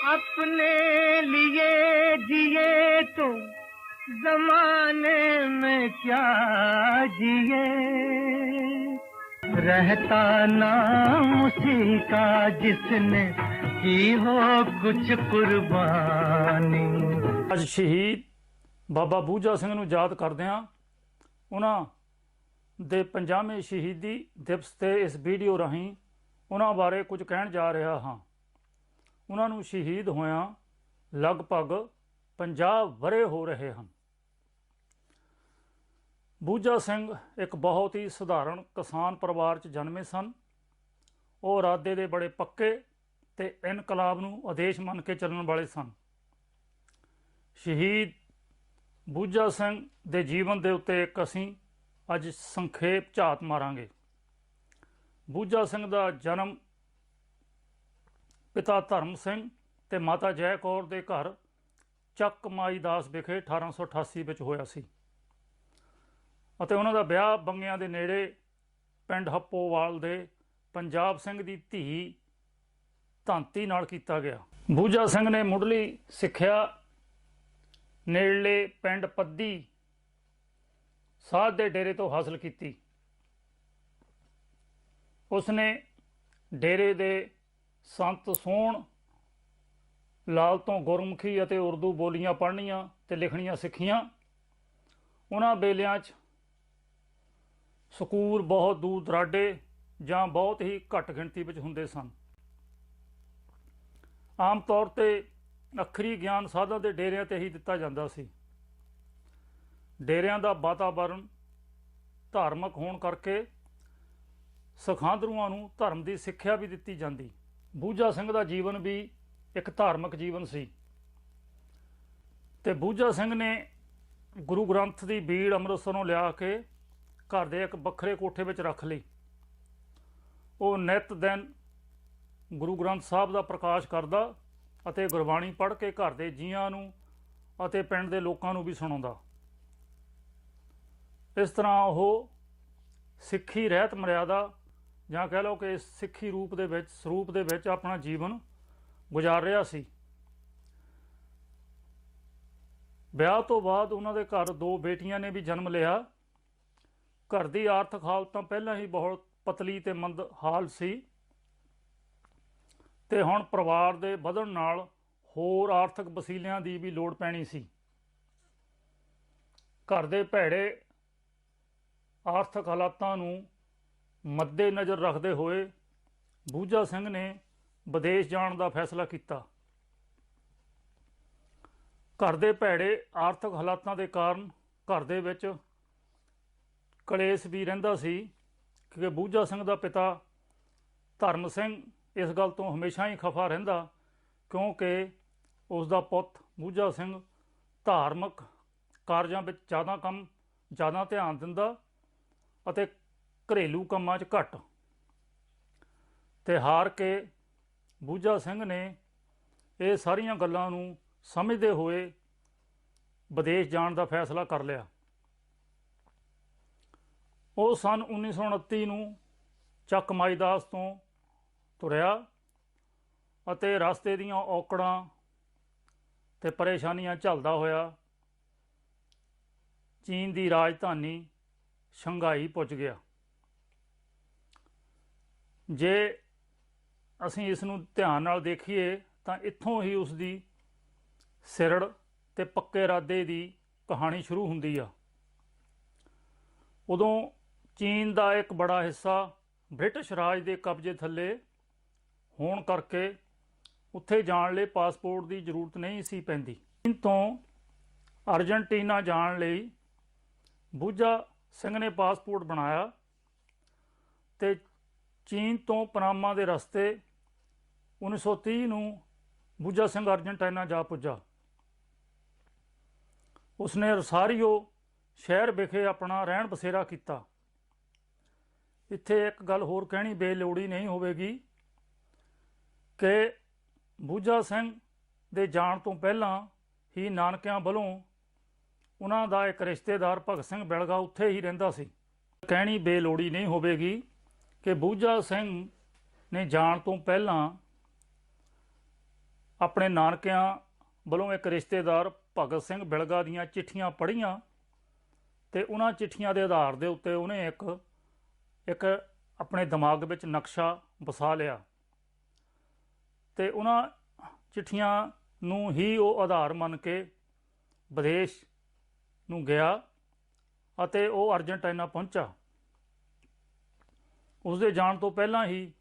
अपने लिए जिए तो जमाने में क्या जिए, रहता नाम उसी का जिसने की हो कुछ कुर्बानी। ਅੱਜ ਸ਼ਹੀਦ ਬਾਬਾ ਬੂਝਾ ਸਿੰਘ ਨੂੰ ਯਾਦ ਕਰਦੇ ਹਾਂ। ਉਹਨਾਂ ਦੇ 50ਵੇਂ ਸ਼ਹੀਦੀ ਦਿਵਸ ਤੇ ਇਸ ਵੀਡੀਓ ਰਾਹੀਂ ਉਹਨਾਂ ਬਾਰੇ ਕੁਝ ਕਹਿਣ ਜਾ ਰਿਹਾ ਹਾਂ। ਉਹਨਾਂ ਨੂੰ ਸ਼ਹੀਦ ਹੋਇਆਂ ਲਗਭਗ 50 ਵਰ੍ਹੇ ਹੋ ਰਹੇ ਹਨ। ਬੂਝਾ ਸਿੰਘ ਇੱਕ ਬਹੁਤ ਹੀ ਸਧਾਰਨ ਕਿਸਾਨ ਪਰਿਵਾਰ 'ਚ ਜਨਮੇ ਸਨ। ਉਹ ਇਰਾਦੇ ਦੇ ਬੜੇ ਪੱਕੇ ਤੇ ਇਨਕਲਾਬ ਨੂੰ ਆਦੇਸ਼ ਮੰਨ ਕੇ ਚੱਲਣ ਵਾਲੇ ਸਨ। ਸ਼ਹੀਦ ਬੂਝਾ ਸਿੰਘ ਦੇ ਜੀਵਨ ਦੇ ਉੱਤੇ ਇੱਕ ਅਸੀਂ ਅੱਜ ਸੰਖੇਪ ਝਾਤ ਮਾਰਾਂਗੇ। ਬੂਝਾ ਸਿੰਘ ਦਾ ਜਨਮ ਪਿਤਾ ਧਰਮ ਸਿੰਘ ਤੇ ਮਾਤਾ ਜੈ ਕੌਰ ਦੇ ਘਰ ਚੱਕ ਮਾਈ ਦਾਸ ਵਿਖੇ 1888 ਵਿੱਚ ਹੋਇਆ ਸੀ ਅਤੇ ਉਹਨਾਂ ਦਾ ਵਿਆਹ ਬੰਗਿਆਂ ਦੇ ਨੇੜੇ ਪਿੰਡ ਹੱਪੋਵਾਲ ਦੇ ਪੰਜਾਬ ਸਿੰਘ ਦੀ ਧੀ ਧਾਂਤੀ ਨਾਲ ਕੀਤਾ ਗਿਆ। ਬੂਝਾ ਸਿੰਘ ਨੇ ਮੁੱਢਲੀ ਸਿੱਖਿਆ ਨੇੜਲੇ ਪਿੰਡ ਪੱਦੀ ਸਾਧ ਦੇ ਡੇਰੇ ਤੋਂ ਹਾਸਲ ਕੀਤੀ। ਉਸਨੇ ਡੇਰੇ ਦੇ ਸੰਤ ਸੋਹਣ ਲਾਲ ਤੋਂ ਗੁਰਮੁਖੀ ਅਤੇ ਉਰਦੂ ਬੋਲੀਆਂ ਪੜ੍ਹਨੀਆਂ ਤੇ ਲਿਖਣੀਆਂ ਸਿੱਖੀਆਂ। ਉਹਨਾਂ ਵੇਲਿਆਂ 'ਚ ਸਕੂਲ ਬਹੁਤ ਦੂਰ ਦਰਾਡੇ ਜਾਂ ਬਹੁਤ ਹੀ ਘੱਟ ਗਿਣਤੀ ਵਿੱਚ ਹੁੰਦੇ ਸਨ। ਆਮ ਤੌਰ 'ਤੇ ਅੱਖਰੀ ਗਿਆਨ ਸਾਧਾਂ ਦੇ ਡੇਰਿਆਂ 'ਤੇ ਹੀ ਦਿੱਤਾ ਜਾਂਦਾ ਸੀ। ਡੇਰਿਆਂ ਦਾ ਵਾਤਾਵਰਨ ਧਾਰਮਿਕ ਹੋਣ ਕਰਕੇ ਸਿਖਾਂਦਰੂਆਂ ਨੂੰ ਧਰਮ ਦੀ ਸਿੱਖਿਆ ਵੀ ਦਿੱਤੀ ਜਾਂਦੀ। ਬੂਝਾ ਸਿੰਘ ਦਾ ਜੀਵਨ ਵੀ ਇੱਕ ਧਾਰਮਿਕ ਜੀਵਨ ਸੀ ਤੇ ਬੂਝਾ ਸਿੰਘ ਨੇ ਗੁਰੂ ਗ੍ਰੰਥ ਦੀ ਬੀੜ ਅੰਮ੍ਰਿਤਸਰੋਂ ਲਿਆ ਕੇ ਘਰ ਦੇ ਇੱਕ ਵੱਖਰੇ ਕੋਠੇ ਵਿੱਚ ਰੱਖ ਲਈ। ਉਹ ਨਿੱਤ ਦਿਨ ਗੁਰੂ ਗ੍ਰੰਥ ਸਾਹਿਬ ਦਾ ਪ੍ਰਕਾਸ਼ ਕਰਦਾ ਅਤੇ ਗੁਰਬਾਣੀ ਪੜ੍ਹ ਕੇ ਘਰ ਦੇ ਜੀਆਂ ਨੂੰ ਅਤੇ ਪਿੰਡ ਦੇ ਲੋਕਾਂ ਨੂੰ ਵੀ ਸੁਣਾਉਂਦਾ। ਇਸ ਤਰ੍ਹਾਂ ਉਹ ਸਿੱਖੀ ਰਹਿਤ ਮਰਿਆਦਾ ਜਾਂ ਕਹਿ ਲਓ ਕਿ ਸਿੱਖੀ ਸਰੂਪ ਦੇ ਵਿੱਚ ਆਪਣਾ ਜੀਵਨ ਗੁਜ਼ਾਰ ਰਿਹਾ ਸੀ। ਵਿਆਹ ਤੋਂ ਬਾਅਦ ਉਹਨਾਂ ਦੇ ਘਰ 2 ਬੇਟੀਆਂ ਨੇ ਵੀ ਜਨਮ ਲਿਆ। ਘਰ ਦੀ ਆਰਥਿਕ ਹਾਲਤ ਤਾਂ ਪਹਿਲਾਂ ਹੀ ਬਹੁਤ ਪਤਲੀ ਤੇ ਮੰਦ ਹਾਲ ਸੀ ਤੇ ਹੁਣ ਪਰਿਵਾਰ ਦੇ ਵਧਣ ਨਾਲ ਹੋਰ ਆਰਥਿਕ ਵਸੀਲਿਆਂ ਦੀ ਵੀ ਲੋੜ ਪੈਣੀ ਸੀ। ਘਰ ਦੇ ਭੈੜੇ ਆਰਥਿਕ ਹਾਲਾਤਾਂ ਨੂੰ ਮੱਦੇ ਨਜ਼ਰ ਰੱਖਦੇ ਹੋਏ ਬੂਝਾ ਸਿੰਘ ਨੇ ਵਿਦੇਸ਼ ਜਾਣ ਦਾ ਫੈਸਲਾ ਕੀਤਾ। ਘਰ ਦੇ ਭੈੜੇ ਆਰਥਿਕ ਹਾਲਾਤਾਂ ਦੇ ਕਾਰਨ ਘਰ ਦੇ ਵਿੱਚ ਕਲੇਸ਼ ਵੀ ਰਹਿੰਦਾ ਸੀ ਕਿ ਬੂਝਾ ਸਿੰਘ ਦਾ ਪਿਤਾ ਧਰਮ ਸਿੰਘ ਇਸ ਗੱਲ ਤੋਂ ਹਮੇਸ਼ਾ ਹੀ ਖਫਾ ਰਹਿੰਦਾ ਕਿਉਂਕਿ ਉਸ ਦਾ ਪੁੱਤ ਬੂਝਾ ਸਿੰਘ ਧਾਰਮਿਕ ਕਾਰਜਾਂ ਵਿੱਚ ਜ਼ਿਆਦਾ ਧਿਆਨ ਦਿੰਦਾ ਅਤੇ ਘਰੇਲੂ ਕੰਮਾਂ 'ਚ ਘੱਟ। ਤੇ ਹਾਰ ਕੇ ਬੂਝਾ ਸਿੰਘ ਨੇ ਇਹ ਸਾਰੀਆਂ ਗੱਲਾਂ ਨੂੰ ਸਮਝਦੇ ਹੋਏ ਵਿਦੇਸ਼ ਜਾਣ ਦਾ ਫੈਸਲਾ ਕਰ ਲਿਆ। ਉਹ ਸੰਨ 1929 ਨੂੰ ਚੱਕ ਮਾਈ ਦਾਸ ਤੋਂ ਤੁਰਿਆ ਅਤੇ ਰਸਤੇ ਦੀਆਂ ਔਕੜਾਂ ਤੇ ਪਰੇਸ਼ਾਨੀਆਂ ਝੱਲਦਾ ਹੋਇਆ ਚੀਨ ਦੀ ਰਾਜਧਾਨੀ ਸ਼ੰਘਾਈ ਪੁੱਜ ਗਿਆ। ਜੇ ਅਸੀਂ ਇਸ ਨੂੰ ਧਿਆਨ ਨਾਲ ਦੇਖੀਏ ਤਾਂ ਇੱਥੋਂ ਹੀ ਉਸ ਦੀ ਸਿਰੜ ਤੇ ਪੱਕੇ ਇਰਾਦੇ ਦੀ ਕਹਾਣੀ ਸ਼ੁਰੂ ਹੁੰਦੀ ਆ। ਉਦੋਂ ਚੀਨ ਦਾ ਇੱਕ ਬੜਾ ਹਿੱਸਾ ਬ੍ਰਿਟਿਸ਼ ਰਾਜ ਦੇ ਕਬਜ਼ੇ ਥੱਲੇ ਹੋਣ ਕਰਕੇ ਉੱਥੇ ਜਾਣ ਲਈ ਪਾਸਪੋਰਟ ਦੀ ਜ਼ਰੂਰਤ ਨਹੀਂ ਸੀ ਪੈਂਦੀ। ਚੀਨ ਤੋਂ ਅਰਜਨਟੀਨਾ ਜਾਣ ਲਈ ਬੂਝਾ ਸਿੰਘ ਨੇ ਪਾਸਪੋਰਟ ਬਣਾਇਆ ਤੇ ਚੀਨ ਤੋਂ ਪਨਾਮਾ ਦੇ ਰਸਤੇ 1930 ਨੂੰ ਬੂਝਾ ਸਿੰਘ ਅਰਜਨਟੀਨਾ ਜਾ ਪੁੱਜਾ। ਉਸਨੇ ਰਸਾਰੀਓ ਸ਼ਹਿਰ ਵਿਖੇ ਆਪਣਾ ਰਹਿਣ ਬਸੇਰਾ ਕੀਤਾ। ਇੱਥੇ ਇੱਕ ਗੱਲ ਹੋਰ ਕਹਿਣੀ ਬੇਲੋੜੀ ਨਹੀਂ ਹੋਵੇਗੀ ਕਿ ਬੂਝਾ ਸਿੰਘ ਦੇ ਜਾਣ ਤੋਂ ਪਹਿਲਾਂ ਹੀ ਨਾਨਕਿਆਂ ਵੱਲੋਂ ਉਹਨਾਂ ਦਾ ਇੱਕ ਰਿਸ਼ਤੇਦਾਰ ਭਗਤ ਸਿੰਘ ਬਿਲਗਾ ਉੱਥੇ ਹੀ ਰਹਿੰਦਾ ਸੀ। ਕਹਿਣੀ ਬੇਲੋੜੀ ਨਹੀਂ ਹੋਵੇਗੀ ਕਿ ਬੂਝਾ ਸਿੰਘ ਨੇ ਜਾਣ ਤੋਂ ਪਹਿਲਾਂ ਆਪਣੇ ਨਾਨਕਿਆਂ ਵੱਲੋਂ ਇੱਕ ਰਿਸ਼ਤੇਦਾਰ ਭਗਤ ਸਿੰਘ ਬਿਲਗਾ ਦੀਆਂ ਚਿੱਠੀਆਂ ਪੜ੍ਹੀਆਂ ਤੇ ਉਹਨਾਂ ਚਿੱਠੀਆਂ ਦੇ ਆਧਾਰ ਦੇ ਉੱਤੇ ਉਹਨੇ ਇੱਕ ਆਪਣੇ ਦਿਮਾਗ ਵਿੱਚ ਨਕਸ਼ਾ ਵਸਾ ਲਿਆ ਤੇ ਉਹਨਾਂ ਚਿੱਠੀਆਂ ਨੂੰ ਹੀ ਉਹ ਆਧਾਰ ਮੰਨ ਕੇ ਵਿਦੇਸ਼ ਨੂੰ ਗਿਆ ਅਤੇ ਉਹ ਅਰਜਨਟਾਈਨਾ ਪਹੁੰਚਾ। ਉਸਦੇ ਜਾਣ ਤੋਂ ਪਹਿਲਾਂ ਹੀ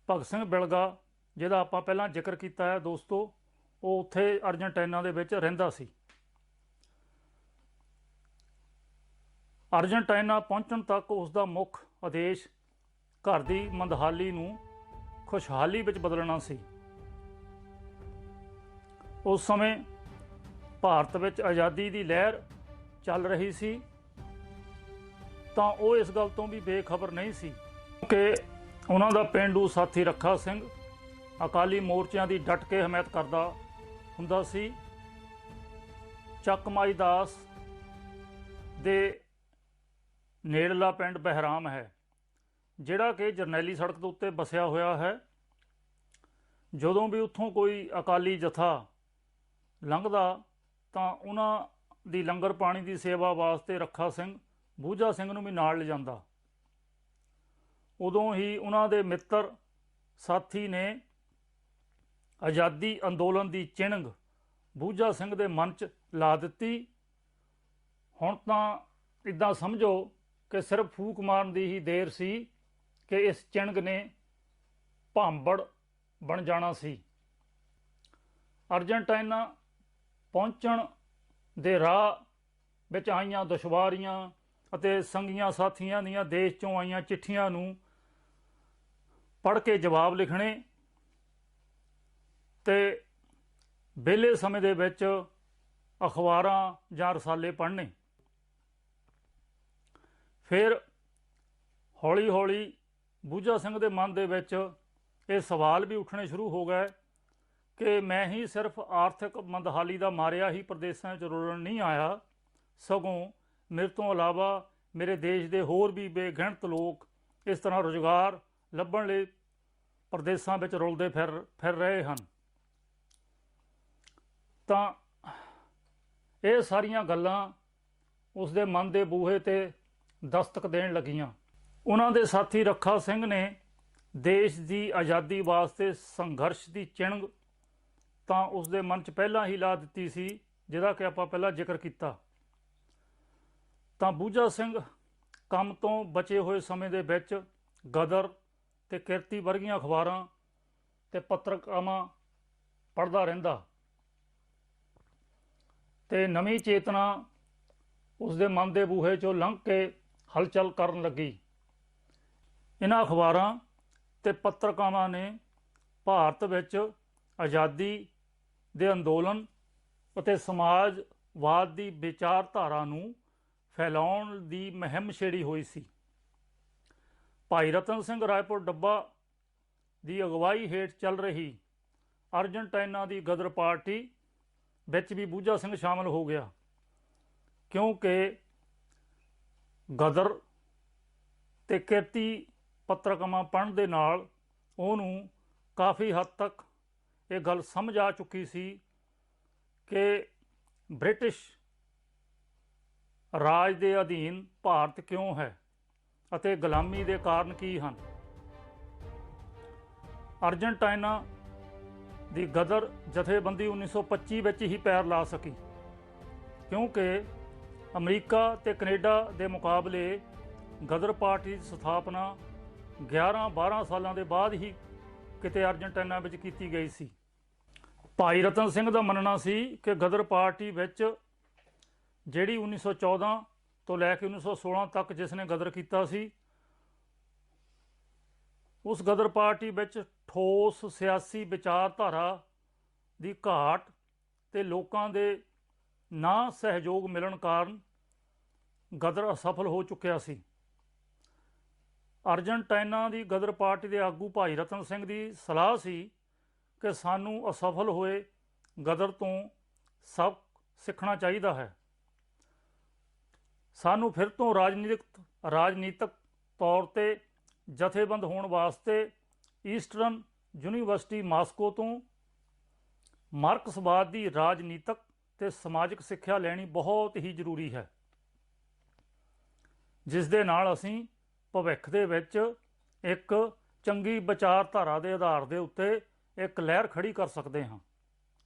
ਭਗਤ ਸਿੰਘ ਬਿਲਗਾ, ਜਿਹਦਾ ਆਪਾਂ ਪਹਿਲਾਂ ਜ਼ਿਕਰ ਕੀਤਾ ਹੈ ਦੋਸਤੋ, ਉਹ ਉੱਥੇ ਅਰਜਨਟਾਈਨਾ ਦੇ ਵਿੱਚ ਰਹਿੰਦਾ ਸੀ। ਅਰਜਨਟਾਈਨਾ ਪਹੁੰਚਣ ਤੱਕ ਉਸ ਦਾ ਮੁੱਖ ਉਦੇਸ਼ ਘਰ ਦੀ ਮੰਦਹਾਲੀ ਨੂੰ ਖੁਸ਼ਹਾਲੀ ਵਿੱਚ ਬਦਲਣਾ ਸੀ। ਉਸ ਸਮੇਂ ਭਾਰਤ ਵਿੱਚ ਆਜ਼ਾਦੀ ਦੀ ਲਹਿਰ ਚੱਲ ਰਹੀ ਸੀ ਤਾਂ ਉਹ ਇਸ ਗੱਲ ਤੋਂ ਵੀ ਬੇਖਬਰ ਨਹੀਂ ਸੀ ਕਿ ਉਹਨਾਂ ਦਾ ਪੇਂਡੂ ਸਾਥੀ ਰੱਖਾ ਸਿੰਘ ਅਕਾਲੀ ਮੋਰਚਿਆਂ ਦੀ ਡਟ ਕੇ ਹਮਾਇਤ ਕਰਦਾ ਹੁੰਦਾ ਸੀ। ਚੱਕ ਮਾਈ ਦਾਸ ਦੇ ਨੇੜਲਾ ਪਿੰਡ ਬਹਿਰਾਮ ਹੈ, ਜਿਹੜਾ ਕਿ ਜਰਨੈਲੀ ਸੜਕ ਦੇ ਉੱਤੇ ਵਸਿਆ ਹੋਇਆ ਹੈ। ਜਦੋਂ ਵੀ ਉੱਥੋਂ ਕੋਈ ਅਕਾਲੀ ਜਥਾ ਲੰਘਦਾ ਤਾਂ ਉਹਨਾਂ ਦੀ ਲੰਗਰ ਪਾਣੀ ਦੀ ਸੇਵਾ ਵਾਸਤੇ ਰੱਖਾ ਸਿੰਘ ਬੂਝਾ ਸਿੰਘ ਨੂੰ ਵੀ ਨਾਲ ਲਿਜਾਂਦਾ। ਉਦੋਂ ਹੀ ਉਹਨਾਂ ਦੇ ਮਿੱਤਰ ਸਾਥੀ ਨੇ ਆਜ਼ਾਦੀ ਅੰਦੋਲਨ ਦੀ ਚਿਣਗ ਬੂਝਾ ਸਿੰਘ ਦੇ ਮਨ 'ਚ ਲਾ ਦਿੱਤੀ। ਹੁਣ ਤਾਂ ਇੱਦਾਂ ਸਮਝੋ ਕਿ ਸਿਰਫ ਫੂਕ ਮਾਰਨ ਦੀ ਹੀ ਦੇਰ ਸੀ ਕਿ ਇਸ ਚਿਣਗ ਨੇ ਭਾਂਬੜ ਬਣ ਜਾਣਾ ਸੀ। ਅਰਜਨਟਾਈਨਾ ਪਹੁੰਚਣ ਦੇ ਰਾਹ ਵਿੱਚ ਆਈਆਂ ਦੁਸ਼ਵਾਰੀਆਂ ਅਤੇ ਸੰਗੀਆਂ ਸਾਥੀਆਂ ਦੀਆਂ ਦੇਸ਼ 'ਚੋਂ ਆਈਆਂ ਚਿੱਠੀਆਂ ਨੂੰ ਪੜ੍ਹ ਕੇ ਜਵਾਬ ਲਿਖਣੇ ਤੇ ਵਿਹਲੇ ਸਮੇਂ ਦੇ ਵਿੱਚ ਅਖਬਾਰਾਂ ਜਾਂ ਰਸਾਲੇ ਪੜ੍ਹਨੇ। ਫਿਰ ਹੌਲੀ ਹੌਲੀ ਬੂਝਾ ਸਿੰਘ ਦੇ ਮਨ ਦੇ ਵਿੱਚ ਇਹ ਸਵਾਲ ਵੀ ਉੱਠਣੇ ਸ਼ੁਰੂ ਹੋ ਗਏ ਕਿ ਮੈਂ ਹੀ ਸਿਰਫ ਆਰਥਿਕ ਮੰਦਹਾਲੀ ਦਾ ਮਾਰਿਆ ਹੀ ਪ੍ਰਦੇਸ਼ਾਂ 'ਚ ਰੁਲਣ ਨਹੀਂ ਆਇਆ, ਸਗੋਂ ਮੇਰੇ ਤੋਂ ਇਲਾਵਾ ਮੇਰੇ ਦੇਸ਼ ਦੇ ਹੋਰ ਵੀ ਬੇਗਿਣਤ ਲੋਕ ਇਸ ਤਰ੍ਹਾਂ ਰੁਜ਼ਗਾਰ ਲੱਭਣ ਲਈ ਪ੍ਰਦੇਸ਼ਾਂ ਵਿੱਚ ਰੁਲਦੇ ਫਿਰ ਰਹੇ ਹਨ। ਤਾਂ ਇਹ ਸਾਰੀਆਂ ਗੱਲਾਂ ਉਸ ਦੇ ਮਨ ਦੇ ਬੂਹੇ 'ਤੇ ਦਸਤਕ ਦੇਣ ਲੱਗੀਆਂ। ਉਹਨਾਂ ਦੇ ਸਾਥੀ ਰੱਖਾ ਸਿੰਘ ਨੇ ਦੇਸ਼ ਦੀ ਆਜ਼ਾਦੀ ਵਾਸਤੇ ਸੰਘਰਸ਼ ਦੀ ਚਿਣਗ ਤਾਂ ਉਸ ਦੇ ਮਨ 'ਚ ਪਹਿਲਾਂ ਹੀ ਲਾ ਦਿੱਤੀ ਸੀ, ਜਿਹਦਾ ਕਿ ਆਪਾਂ ਪਹਿਲਾਂ ਜ਼ਿਕਰ ਕੀਤਾ। ਤਾਂ ਬੂਝਾ ਸਿੰਘ ਕੰਮ ਤੋਂ ਬਚੇ ਹੋਏ ਸਮੇਂ ਦੇ ਵਿੱਚ ਗਦਰ ਤੇ ਕਿਰਤੀ ਵਰਗੀਆਂ ਅਖਬਾਰਾਂ ਤੇ ਪੱਤਰਕਾਵਾਂ ਪੜ੍ਹਦਾ ਰਹਿੰਦਾ ਤੇ ਨਵੀਂ ਚੇਤਨਾ ਉਸ ਦੇ ਮਨ ਦੇ ਬੂਹੇ 'ਚੋਂ ਲੰਘ ਕੇ ਹਲਚਲ ਕਰਨ ਲੱਗੀ। ਇਹਨਾਂ ਅਖਬਾਰਾਂ ਤੇ ਪੱਤਰਕਾਵਾਂ ਨੇ ਭਾਰਤ ਵਿੱਚ ਆਜ਼ਾਦੀ ਦੇ ਅੰਦੋਲਨ ਅਤੇ ਸਮਾਜਵਾਦ ਦੀ ਵਿਚਾਰਧਾਰਾ ਨੂੰ ਫੈਲਾਉਣ ਦੀ ਮੁਹਿੰਮ ਛੇੜੀ ਹੋਈ ਸੀ। ਭਾਈ ਰਤਨ ਸਿੰਘ ਰਾਏਪੁਰ ਡੱਬਾ ਦੀ ਅਗਵਾਈ ਹੇਠ ਚੱਲ ਰਹੀ ਅਰਜਨਟਾਈਨਾ ਦੀ ਗਦਰ ਪਾਰਟੀ ਵਿੱਚ ਵੀ ਬੂਝਾ ਸਿੰਘ ਸ਼ਾਮਲ ਹੋ ਗਿਆ, ਕਿਉਂਕਿ ਗਦਰ ਤੇ ਕਿਰਤੀ ਪੱਤਰਕਾਵਾਂ ਪੜ੍ਹਨ ਦੇ ਨਾਲ ਉਹਨੂੰ ਕਾਫੀ ਹੱਦ ਤੱਕ ਇਹ ਗੱਲ ਸਮਝ ਆ ਚੁੱਕੀ ਸੀ ਕਿ ਬ੍ਰਿਟਿਸ਼ ਰਾਜ ਦੇ ਅਧੀਨ ਭਾਰਤ ਕਿਉਂ ਹੈ ਅਤੇ ਗੁਲਾਮੀ ਦੇ ਕਾਰਨ ਕੀ ਹਨ। ਅਰਜਨਟਾਈਨਾ ਦੀ ਗਦਰ ਜਥੇਬੰਦੀ 1925 ਵਿੱਚ ਹੀ ਪੈਰ ਲਾ ਸਕੀ, ਕਿਉਂਕਿ ਅਮਰੀਕਾ ਤੇ ਕੈਨੇਡਾ ਦੇ ਮੁਕਾਬਲੇ ਗਦਰ ਪਾਰਟੀ ਦੀ ਸਥਾਪਨਾ 11-12 ਸਾਲਾਂ ਦੇ ਬਾਅਦ ਹੀ ਕਿਤੇ ਅਰਜਨਟਾਈਨਾ ਵਿੱਚ ਕੀਤੀ ਗਈ ਸੀ। ਭਾਈ ਰਤਨ ਸਿੰਘ ਦਾ ਮੰਨਣਾ ਸੀ ਕਿ ਗਦਰ ਪਾਰਟੀ ਵਿੱਚ ਜਿਹੜੀ 1914 ਤੋਂ ਲੈ ਕੇ 1916 ਤੱਕ ਜਿਸ ਨੇ ਗਦਰ ਕੀਤਾ ਸੀ, ਉਸ ਗਦਰ ਪਾਰਟੀ ਵਿੱਚ ਠੋਸ ਸਿਆਸੀ ਵਿਚਾਰਧਾਰਾ ਦੀ ਘਾਟ ਤੇ ਲੋਕਾਂ ਦੇ ਨਾ ਸਹਿਯੋਗ ਮਿਲਣ ਕਾਰਨ ਗਦਰ ਅਸਫਲ ਹੋ ਚੁੱਕਿਆ ਸੀ। ਅਰਜਨਟਾਈਨਾ ਦੀ ਗਦਰ ਪਾਰਟੀ ਦੇ ਆਗੂ ਭਾਈ ਰਤਨ ਸਿੰਘ ਦੀ ਸਲਾਹ ਸੀ ਕਿ ਸਾਨੂੰ ਅਸਫਲ ਹੋਏ ਗਦਰ ਤੋਂ ਸਬਕ ਸਿੱਖਣਾ ਚਾਹੀਦਾ ਹੈ। ਸਾਨੂੰ ਫਿਰ ਤੋਂ ਰਾਜਨੀਤਿਕ ਤੌਰ ਤੇ ਜਥੇਬੰਦ ਹੋਣ ਵਾਸਤੇ ਈਸਟਰਨ ਯੂਨੀਵਰਸਿਟੀ ਮਾਸਕੋ ਤੋਂ ਮਾਰਕਸਵਾਦ ਦੀ ਰਾਜਨੀਤਿਕ ਤੇ ਸਮਾਜਿਕ ਸਿੱਖਿਆ ਲੈਣੀ ਬਹੁਤ ਹੀ ਜ਼ਰੂਰੀ ਹੈ, ਜਿਸ ਦੇ ਨਾਲ ਅਸੀਂ ਭਵਿੱਖ ਦੇ ਵਿੱਚ ਇੱਕ ਚੰਗੀ ਵਿਚਾਰਧਾਰਾ ਦੇ ਆਧਾਰ ਦੇ ਉੱਤੇ ਇੱਕ ਲਹਿਰ ਖੜੀ ਕਰ ਸਕਦੇ ਹਾਂ।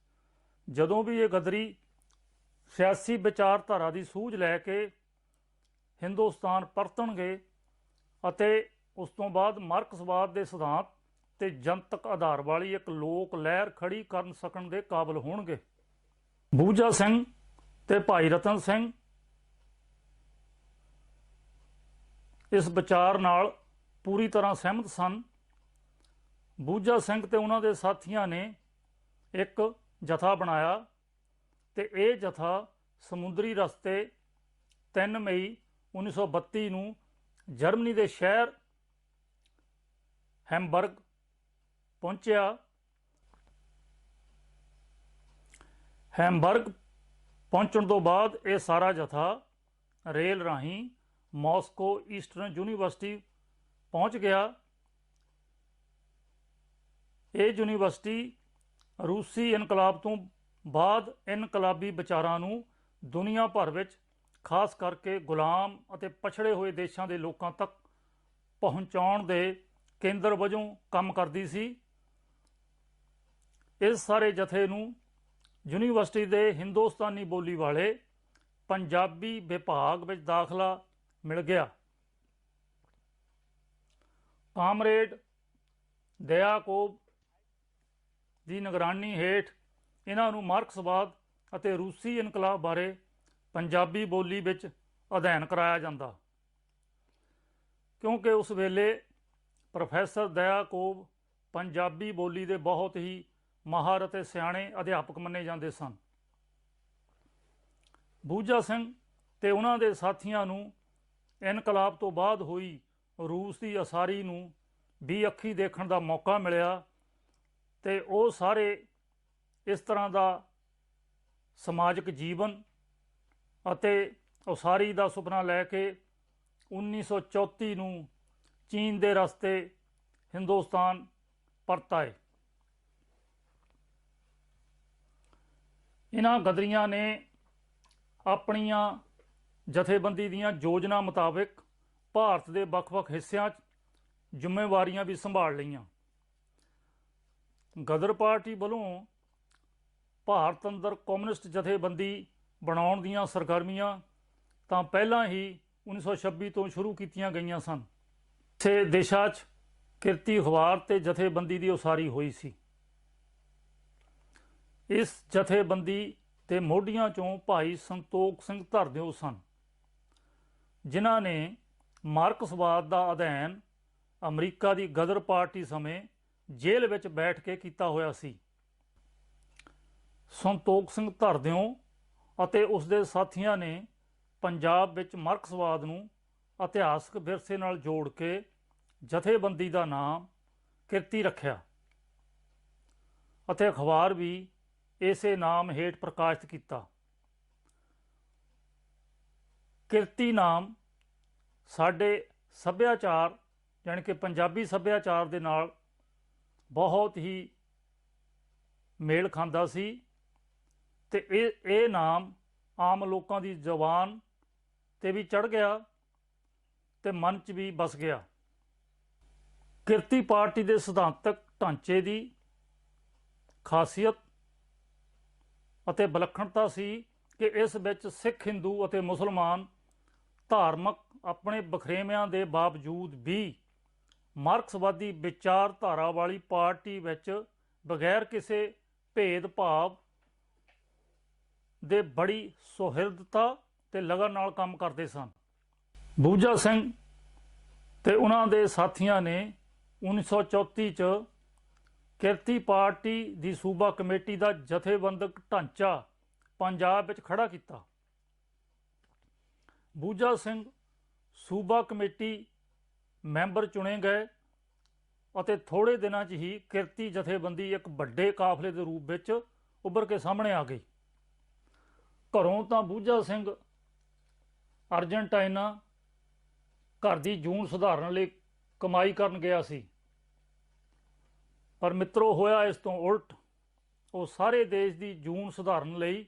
ਜਦੋਂ ਵੀ ਇਹ ਗਦਰੀ ਸਿਆਸੀ ਵਿਚਾਰਧਾਰਾ ਦੀ ਸੂਝ ਲੈ ਕੇ ਹਿੰਦੁਸਤਾਨ ਪਰਤਣਗੇ ਅਤੇ ਉਸ ਤੋਂ ਬਾਅਦ ਮਾਰਕਸਵਾਦ ਦੇ ਸਿਧਾਂਤ ਤੇ ਜਨਤਕ ਆਧਾਰ ਵਾਲੀ ਇੱਕ ਲੋਕ ਲਹਿਰ ਖੜੀ ਕਰਨ ਸਕਣ ਦੇ ਕਾਬਲ ਹੋਣਗੇ। ਬੂਝਾ ਸਿੰਘ ਤੇ ਭਾਈ ਰਤਨ ਸਿੰਘ ਇਸ ਵਿਚਾਰ ਨਾਲ ਪੂਰੀ ਤਰ੍ਹਾਂ ਸਹਿਮਤ ਸਨ। ਬੂਝਾ ਸਿੰਘ ਤੇ ਉਹਨਾਂ ਦੇ ਸਾਥੀਆਂ ਨੇ ਇੱਕ ਜਥਾ ਬਣਾਇਆ ਤੇ ਇਹ ਜਥਾ ਸਮੁੰਦਰੀ ਰਸਤੇ 3 ਮਈ 1932 ਨੂੰ ਜਰਮਨੀ ਦੇ ਸ਼ਹਿਰ ਹੈਮਬਰਗ ਪਹੁੰਚਿਆ। ਹੈਮਬਰਗ ਪਹੁੰਚਣ ਤੋਂ ਬਾਅਦ ਇਹ ਸਾਰਾ ਜਥਾ ਰੇਲ ਰਾਹੀਂ ਮਾਸਕੋ ਈਸਟਰਨ ਯੂਨੀਵਰਸਿਟੀ ਪਹੁੰਚ ਗਿਆ। ਇਹ ਯੂਨੀਵਰਸਿਟੀ ਰੂਸੀ ਇਨਕਲਾਬ ਤੋਂ ਬਾਅਦ ਇਨਕਲਾਬੀ ਵਿਚਾਰਾਂ ਨੂੰ ਦੁਨੀਆ ਭਰ ਵਿੱਚ ਖਾਸ ਕਰਕੇ ਗੁਲਾਮ ਅਤੇ ਪਛੜੇ ਹੋਏ ਦੇਸ਼ਾਂ ਦੇ ਲੋਕਾਂ ਤੱਕ ਪਹੁੰਚਾਉਣ ਦੇ ਕੇਂਦਰ ਵਜੋਂ ਕੰਮ ਕਰਦੀ ਸੀ। ਇਸ ਸਾਰੇ ਜਥੇ ਨੂੰ ਯੂਨੀਵਰਸਿਟੀ ਦੇ ਹਿੰਦੁਸਤਾਨੀ ਬੋਲੀ ਵਾਲੇ ਪੰਜਾਬੀ ਵਿਭਾਗ ਵਿੱਚ ਦਾਖਲਾ ਮਿਲ ਗਿਆ। ਕਾਮਰੇਡ ਦਿਆਕੋਬ ਦੀ ਨਿਗਰਾਨੀ ਹੇਠ ਇਹਨਾਂ ਨੂੰ ਮਾਰਕਸਵਾਦ ਅਤੇ ਰੂਸੀ ਇਨਕਲਾਬ ਬਾਰੇ ਪੰਜਾਬੀ ਬੋਲੀ ਵਿੱਚ ਅਧਿਐਨ ਕਰਾਇਆ ਜਾਂਦਾ, ਕਿਉਂਕਿ ਉਸ ਵੇਲੇ ਪ੍ਰੋਫੈਸਰ ਦਿਆਕੋਬ ਪੰਜਾਬੀ ਬੋਲੀ ਦੇ ਬਹੁਤ ਹੀ ਮਾਹਰ ਅਤੇ ਸਿਆਣੇ ਅਧਿਆਪਕ ਮੰਨੇ ਜਾਂਦੇ ਸਨ। ਬੂਝਾ ਸਿੰਘ ਤੇ ਉਹਨਾਂ ਦੇ ਸਾਥੀਆਂ ਨੂੰ ਇਨਕਲਾਬ ਤੋਂ ਬਾਅਦ ਹੋਈ ਰੂਸ ਦੀ ਉਸਾਰੀ ਨੂੰ ਵੀ ਅੱਖੀ ਦੇਖਣ ਦਾ ਮੌਕਾ ਮਿਲਿਆ ਤੇ ਉਹ ਸਾਰੇ ਇਸ ਤਰ੍ਹਾਂ ਦਾ ਸਮਾਜਿਕ ਜੀਵਨ ਅਤੇ ਉਸਾਰੀ ਦਾ ਸੁਪਨਾ ਲੈ ਕੇ 1934 ਨੂੰ ਚੀਨ ਦੇ ਰਸਤੇ ਹਿੰਦੁਸਤਾਨ ਪਰਤ ਆਏ। ਇਹਨਾਂ ਗਦਰੀਆਂ ਨੇ ਆਪਣੀਆਂ ਜਥੇਬੰਦੀ ਦੀਆਂ ਯੋਜਨਾ ਮੁਤਾਬਿਕ ਭਾਰਤ ਦੇ ਵੱਖ-ਵੱਖ ਹਿੱਸਿਆਂ 'ਚ ਜ਼ਿੰਮੇਵਾਰੀਆਂ ਵੀ ਸੰਭਾਲ ਲਈਆਂ। ਗਦਰ ਪਾਰਟੀ ਵੱਲੋਂ ਭਾਰਤ ਅੰਦਰ ਕਮਿਊਨਿਸਟ ਜਥੇਬੰਦੀ ਬਣਾਉਣ ਦੀਆਂ ਸਰਗਰਮੀਆਂ ਤਾਂ ਪਹਿਲਾਂ ਹੀ 1926 ਤੋਂ ਸ਼ੁਰੂ ਕੀਤੀਆਂ ਗਈਆਂ ਸਨ। ਇੱਥੇ ਦੇਸ਼ਾਂ 'ਚ ਕਿਰਤੀ ਅਖਬਾਰ ਤੇ ਜਥੇਬੰਦੀ ਦੀ ਉਸਾਰੀ ਹੋਈ ਸੀ। ਇਸ ਜਥੇਬੰਦੀ ਦੇ ਮੋਢੀਆਂ 'ਚੋਂ ਭਾਈ ਸੰਤੋਖ ਸਿੰਘ ਧਰਦਿਓ ਸਨ, ਜਿਨ੍ਹਾਂ ਨੇ ਮਾਰਕਸਵਾਦ ਦਾ ਅਧਿਐਨ ਅਮਰੀਕਾ ਦੀ ਗਦਰ ਪਾਰਟੀ ਸਮੇਂ ਜੇਲ੍ਹ ਵਿੱਚ ਬੈਠ ਕੇ ਕੀਤਾ ਹੋਇਆ ਸੀ। ਸੰਤੋਖ ਸਿੰਘ ਧਰਦਿਓ ਅਤੇ ਉਸ ਦੇ ਸਾਥੀਆਂ ਨੇ ਪੰਜਾਬ ਵਿੱਚ ਮਾਰਕਸਵਾਦ ਨੂੰ ਇਤਿਹਾਸਕ ਵਿਰਸੇ ਨਾਲ ਜੋੜ ਕੇ ਜਥੇਬੰਦੀ ਦਾ ਨਾਮ ਕਿਰਤੀ ਰੱਖਿਆ ਅਤੇ ਅਖਬਾਰ ਵੀ ਇਸੇ ਨਾਮ ਹੇਠ ਪ੍ਰਕਾਸ਼ਿਤ ਕੀਤਾ। ਕਿਰਤੀ ਨਾਮ ਸਾਡੇ ਸੱਭਿਆਚਾਰ ਜਾਣੀ ਕਿ ਪੰਜਾਬੀ ਸੱਭਿਆਚਾਰ ਦੇ ਨਾਲ ਬਹੁਤ ਹੀ ਮੇਲ ਖਾਂਦਾ ਸੀ ਤੇ ਇਹ ਨਾਮ ਆਮ ਲੋਕਾਂ ਦੀ ਜ਼ੁਬਾਨ ਤੇ ਵੀ ਚੜ੍ਹ ਗਿਆ ਤੇ ਮਨ 'ਚ ਵੀ ਵਸ ਗਿਆ। ਕਿਰਤੀ ਪਾਰਟੀ ਦੇ ਸਿਧਾਂਤਕ ਢਾਂਚੇ ਦੀ ਖਾਸੀਅਤ ਅਤੇ ਵਿਲੱਖਣਤਾ ਸੀ ਕਿ ਇਸ ਵਿੱਚ ਸਿੱਖ, ਹਿੰਦੂ ਅਤੇ ਮੁਸਲਮਾਨ ਧਾਰਮਿਕ ਆਪਣੇ ਵਖਰੇਵਿਆਂ ਦੇ ਬਾਵਜੂਦ ਵੀ ਮਾਰਕਸਵਾਦੀ ਵਿਚਾਰਧਾਰਾ ਵਾਲੀ ਪਾਰਟੀ ਵਿੱਚ ਬਗੈਰ ਕਿਸੇ ਭੇਦਭਾਵ ਦੇ ਬੜੀ ਸੁਹਿਰਦਤਾ ਤੇ ਲਗਨ ਨਾਲ ਕੰਮ ਕਰਦੇ ਸਨ। ਬੂਝਾ ਸਿੰਘ ਤੇ ਉਹਨਾਂ ਦੇ ਸਾਥੀਆਂ ਨੇ 1934 'ਚ ਕਿਰਤੀ ਪਾਰਟੀ ਦੀ ਸੂਬਾ ਕਮੇਟੀ ਦਾ ਜਥੇਬੰਦਕ ਢਾਂਚਾ ਪੰਜਾਬ ਵਿੱਚ ਖੜਾ ਕੀਤਾ। ਬੂਝਾ ਸਿੰਘ ਸੂਬਾ ਕਮੇਟੀ ਮੈਂਬਰ ਚੁਣੇ ਗਏ ਅਤੇ ਥੋੜ੍ਹੇ ਦਿਨਾਂ 'ਚ ਹੀ ਕਿਰਤੀ ਜਥੇਬੰਦੀ ਇੱਕ ਵੱਡੇ ਕਾਫਲੇ ਦੇ ਰੂਪ ਵਿੱਚ ਉੱਭਰ ਕੇ ਸਾਹਮਣੇ ਆ ਗਈ। ਘਰੋਂ ਤਾਂ ਬੂਝਾ ਸਿੰਘ ਅਰਜਨਟਾਈਨਾ ਘਰ ਦੀ ਜੂਨ ਸੁਧਾਰਨ ਲਈ ਕਮਾਈ ਕਰਨ ਗਿਆ ਸੀ, ਪਰ ਮਿੱਤਰੋ ਹੋਇਆ ਇਸ ਤੋਂ ਉਲਟ। ਉਹ ਸਾਰੇ ਦੇਸ਼ ਦੀ ਜੂਨ ਸੁਧਾਰਨ ਲਈ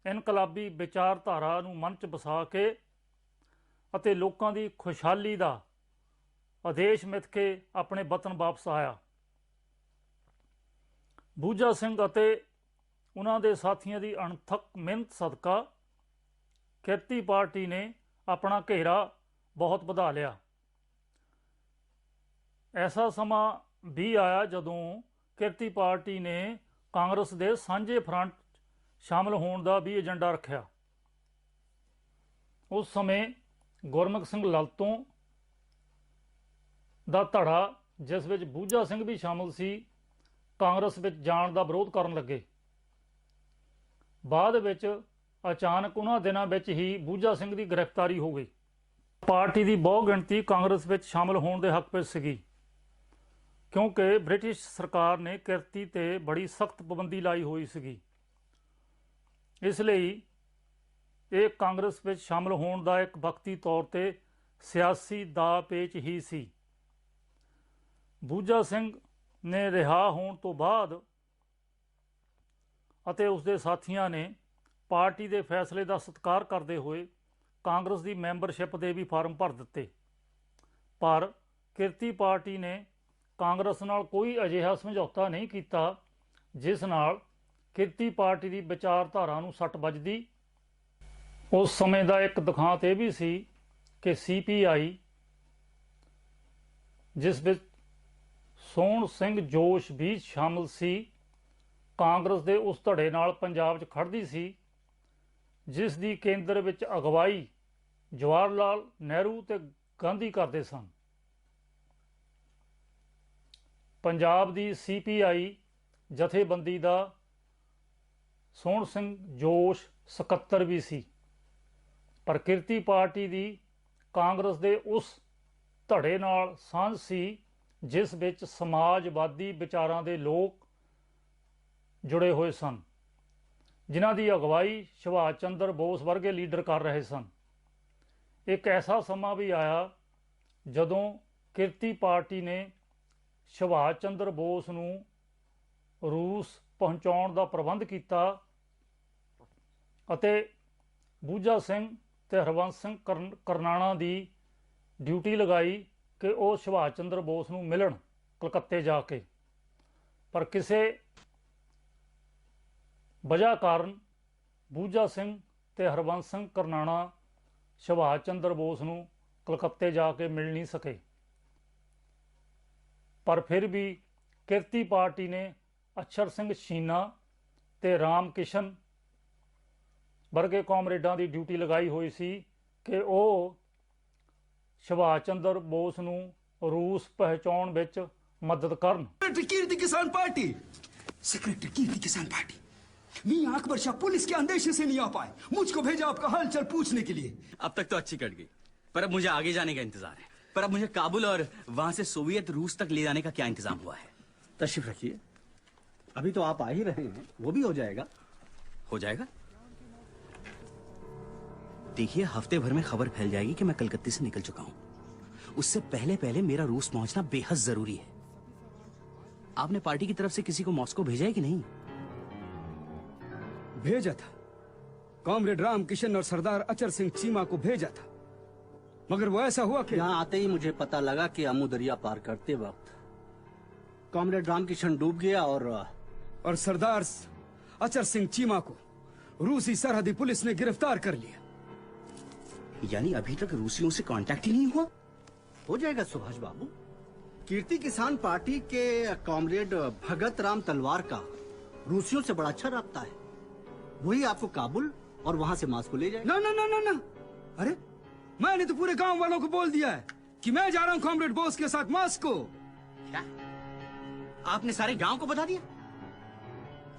ਇਨਕਲਾਬੀ ਵਿਚਾਰਧਾਰਾ ਨੂੰ ਮਨ 'ਚ ਵਸਾ ਕੇ ਅਤੇ ਲੋਕਾਂ ਦੀ ਖੁਸ਼ਹਾਲੀ ਦਾ ਆਦੇਸ਼ ਮਿਥ ਕੇ ਆਪਣੇ ਵਤਨ ਵਾਪਸ ਆਇਆ। ਬੂਝਾ ਸਿੰਘ ਅਤੇ ਉਹਨਾਂ ਦੇ ਸਾਥੀਆਂ ਦੀ ਅਣਥੱਕ ਮਿਹਨਤ ਸਦਕਾ ਕਿਰਤੀ ਪਾਰਟੀ ਨੇ ਆਪਣਾ ਘੇਰਾ ਬਹੁਤ ਵਧਾ ਲਿਆ। ਐਸਾ ਸਮਾਂ ਵੀ ਆਇਆ ਜਦੋਂ ਕਿਰਤੀ ਪਾਰਟੀ ਨੇ ਕਾਂਗਰਸ ਦੇ ਸਾਂਝੇ ਫਰੰਟ ਸ਼ਾਮਲ ਹੋਣ ਦਾ ਵੀ ਏਜੰਡਾ ਰੱਖਿਆ। ਉਸ ਸਮੇਂ ਗੁਰਮੁਖ ਸਿੰਘ ਲਲਤੋਂ ਦਾ ਧੜਾ, ਜਿਸ ਵਿੱਚ ਬੂਝਾ ਸਿੰਘ ਵੀ ਸ਼ਾਮਲ ਸੀ, ਕਾਂਗਰਸ ਵਿੱਚ ਜਾਣ ਦਾ ਵਿਰੋਧ ਕਰਨ ਲੱਗੇ। ਬਾਅਦ ਵਿੱਚ ਅਚਾਨਕ ਉਹਨਾਂ ਦਿਨਾਂ ਵਿੱਚ ਹੀ ਬੂਝਾ ਸਿੰਘ ਦੀ ਗ੍ਰਿਫਤਾਰੀ ਹੋ ਗਈ। ਪਾਰਟੀ ਦੀ ਬਹੁ ਗਿਣਤੀ ਕਾਂਗਰਸ ਵਿੱਚ ਸ਼ਾਮਲ ਹੋਣ ਦੇ ਹੱਕ ਵਿੱਚ ਸੀਗੀ, ਕਿਉਂਕਿ ਬ੍ਰਿਟਿਸ਼ ਸਰਕਾਰ ਨੇ ਕਿਰਤੀ ਤੇ ਬੜੀ ਸਖਤ ਪਾਬੰਦੀ ਲਾਈ ਹੋਈ ਸੀਗੀ। ਇਸ ਲਈ ਇਹ ਕਾਂਗਰਸ ਵਿੱਚ ਸ਼ਾਮਲ ਹੋਣ ਦਾ ਇੱਕ ਵਕਤੀ ਤੌਰ ਤੇ ਸਿਆਸੀ ਦਾਅ ਪੇਚ ਹੀ ਸੀ। ਬੂਝਾ ਸਿੰਘ ਨੇ ਰਿਹਾ ਹੋਣ ਤੋਂ ਬਾਅਦ ਅਤੇ ਉਸਦੇ ਸਾਥੀਆਂ ਨੇ ਪਾਰਟੀ ਦੇ ਫੈਸਲੇ ਦਾ ਸਤਿਕਾਰ ਕਰਦੇ ਹੋਏ ਕਾਂਗਰਸ ਦੀ ਮੈਂਬਰਸ਼ਿਪ ਦੇ ਵੀ ਫਾਰਮ ਭਰ ਦਿੱਤੇ, ਪਰ ਕਿਰਤੀ ਪਾਰਟੀ ਨੇ ਕਾਂਗਰਸ ਨਾਲ ਕੋਈ ਅਜਿਹਾ ਸਮਝੌਤਾ ਨਹੀਂ ਕੀਤਾ ਜਿਸ ਨਾਲ ਕਿਰਤੀ ਪਾਰਟੀ ਦੀ ਵਿਚਾਰਧਾਰਾ ਨੂੰ ਸੱਟ ਵੱਜਦੀ। ਉਸ ਸਮੇਂ ਦਾ ਇੱਕ ਦਿਖਾਂਤ ਇਹ ਵੀ ਸੀ ਕਿ CPI, ਜਿਸ ਵਿੱਚ ਸੋਹਣ ਸਿੰਘ ਜੋਸ਼ ਵੀ ਸ਼ਾਮਲ ਸੀ, ਕਾਂਗਰਸ ਦੇ ਉਸ ਧੜੇ ਨਾਲ ਪੰਜਾਬ 'ਚ ਖੜਦੀ ਸੀ, ਜਿਸ ਦੀ ਕੇਂਦਰ ਵਿੱਚ ਅਗਵਾਈ ਜਵਾਹਰ ਲਾਲ ਨਹਿਰੂ ਤੇ ਗਾਂਧੀ ਕਰਦੇ ਸਨ। ਪੰਜਾਬ ਦੀ CPI ਜਥੇਬੰਦੀ ਦਾ ਸੋਹਣ ਸਿੰਘ ਜੋਸ਼ ਸਕੱਤਰ ਵੀ ਸੀ, ਪਰ ਕਿਰਤੀ ਪਾਰਟੀ ਦੀ ਕਾਂਗਰਸ ਦੇ ਉਸ ਧੜੇ ਨਾਲ ਸਾਂਝ ਸੀ ਜਿਸ ਵਿੱਚ ਸਮਾਜਵਾਦੀ ਵਿਚਾਰਾਂ ਦੇ ਲੋਕ ਜੁੜੇ ਹੋਏ ਸਨ, ਜਿਨ੍ਹਾਂ ਦੀ ਅਗਵਾਈ ਸੁਭਾਸ਼ ਚੰਦਰ ਬੋਸ ਵਰਗੇ ਲੀਡਰ ਕਰ ਰਹੇ ਸਨ। ਇੱਕ ਐਸਾ ਸਮਾਂ ਵੀ ਆਇਆ ਜਦੋਂ ਕਿਰਤੀ ਪਾਰਟੀ ਨੇ ਸੁਭਾਸ਼ ਚੰਦਰ ਬੋਸ ਨੂੰ ਰੂਸ ਪਹੁੰਚਾਉਣ ਦਾ ਪ੍ਰਬੰਧ ਕੀਤਾ ਅਤੇ ਬੂਝਾ ਸਿੰਘ ਤੇ ਹਰਬੰਸ ਸਿੰਘ ਕਰਨਾਣਾ ਦੀ ਡਿਊਟੀ ਲਗਾਈ ਕਿ ਉਹ ਸੁਭਾਸ਼ ਚੰਦਰ ਬੋਸ ਨੂੰ ਮਿਲਣ ਕਲਕੱਤੇ ਜਾ ਕੇ, ਪਰ ਕਿਸੇ ਵਜ੍ਹਾ ਕਾਰਨ ਬੂਝਾ ਸਿੰਘ ਤੇ ਹਰਬੰਸ ਸਿੰਘ ਕਰਨਾਣਾ ਸੁਭਾਸ਼ ਚੰਦਰ ਬੋਸ ਨੂੰ ਕਲਕੱਤੇ ਜਾ ਕੇ ਮਿਲ ਨਹੀਂ ਸਕੇ। ਪਰ ਫਿਰ ਵੀ ਕਿਰਤੀ ਪਾਰਟੀ ਨੇ ਅਛਰ ਸਿੰਘ ਸ਼ੀਨਾ ਤੇ ਰਾਮ ਕਿਸ਼ਨ ਵਰਗੇ ਕਾਮਰੇਡਾਂ ਦੀ ਡਿਊਟੀ ਲਗਾਈ ਹੋਈ ਸੀ ਕਿ ਉਹ ਸੁਭਾਸ਼ ਚੰਦਰ ਬੋਸ ਨੂੰ रूस पहुंचाने विच मदद करन। कीर्ति किसान पार्टी, सेक्रेटरी कीर्ति किसान पार्टी मियां अकबर शाह पुलिस के अंदेशे से नहीं आ पाए, मुझको भेजा आपका हालचाल पूछने के लिए। अब तक तो अच्छी कट गई, पर अब मुझे आगे जाने का इंतजार है। पर अब मुझे काबुल और वहां से सोवियत रूस तक ले जाने का क्या इंतजाम हुआ है? तशरीफ रखिए, अभी तो आप आ ही रहे हैं, वो भी हो जाएगा। हो जाएगा। देखिए, हफ्ते भर में खबर फैल जाएगी कि मैं कलकत्ते से निकल चुका हूं। उससे पहले पहले मेरा रूस पहुंचना बेहद जरूरी है। आपने पार्टी की तरफ से किसी को मॉस्को भेजा है कि नहीं? भेजा था, कॉमरेड राम किशन और सरदार अचर सिंह चीमा को भेजा था, मगर वो ऐसा हुआ कि यहाँ आते ही मुझे पता लगा कि अमू दरिया पार करते वक्त कॉमरेड राम किशन डूब गया और सरदार अचर सिंह चीमा को रूसी सरहदी पुलिस ने गिरफ्तार कर लिया। यानी अभी तक रूसियों से कांटेक्ट ही नहीं हुआ? हो जाएगा सुभाष बाबू। कीर्ति किसान पार्टी के कॉमरेड भगत राम तलवार का रूसियों से बड़ा अच्छा राब्ता है, वही आपको काबुल और वहां से मास्को ले जाएगा। ना ना ना ना ना, अरे मैंने तो पूरे गांव वालों को बोल दिया है कि मैं जा रहा हूं कॉमरेड बोस के साथ मास्को। क्या आपने सारे गांव को बता दिया?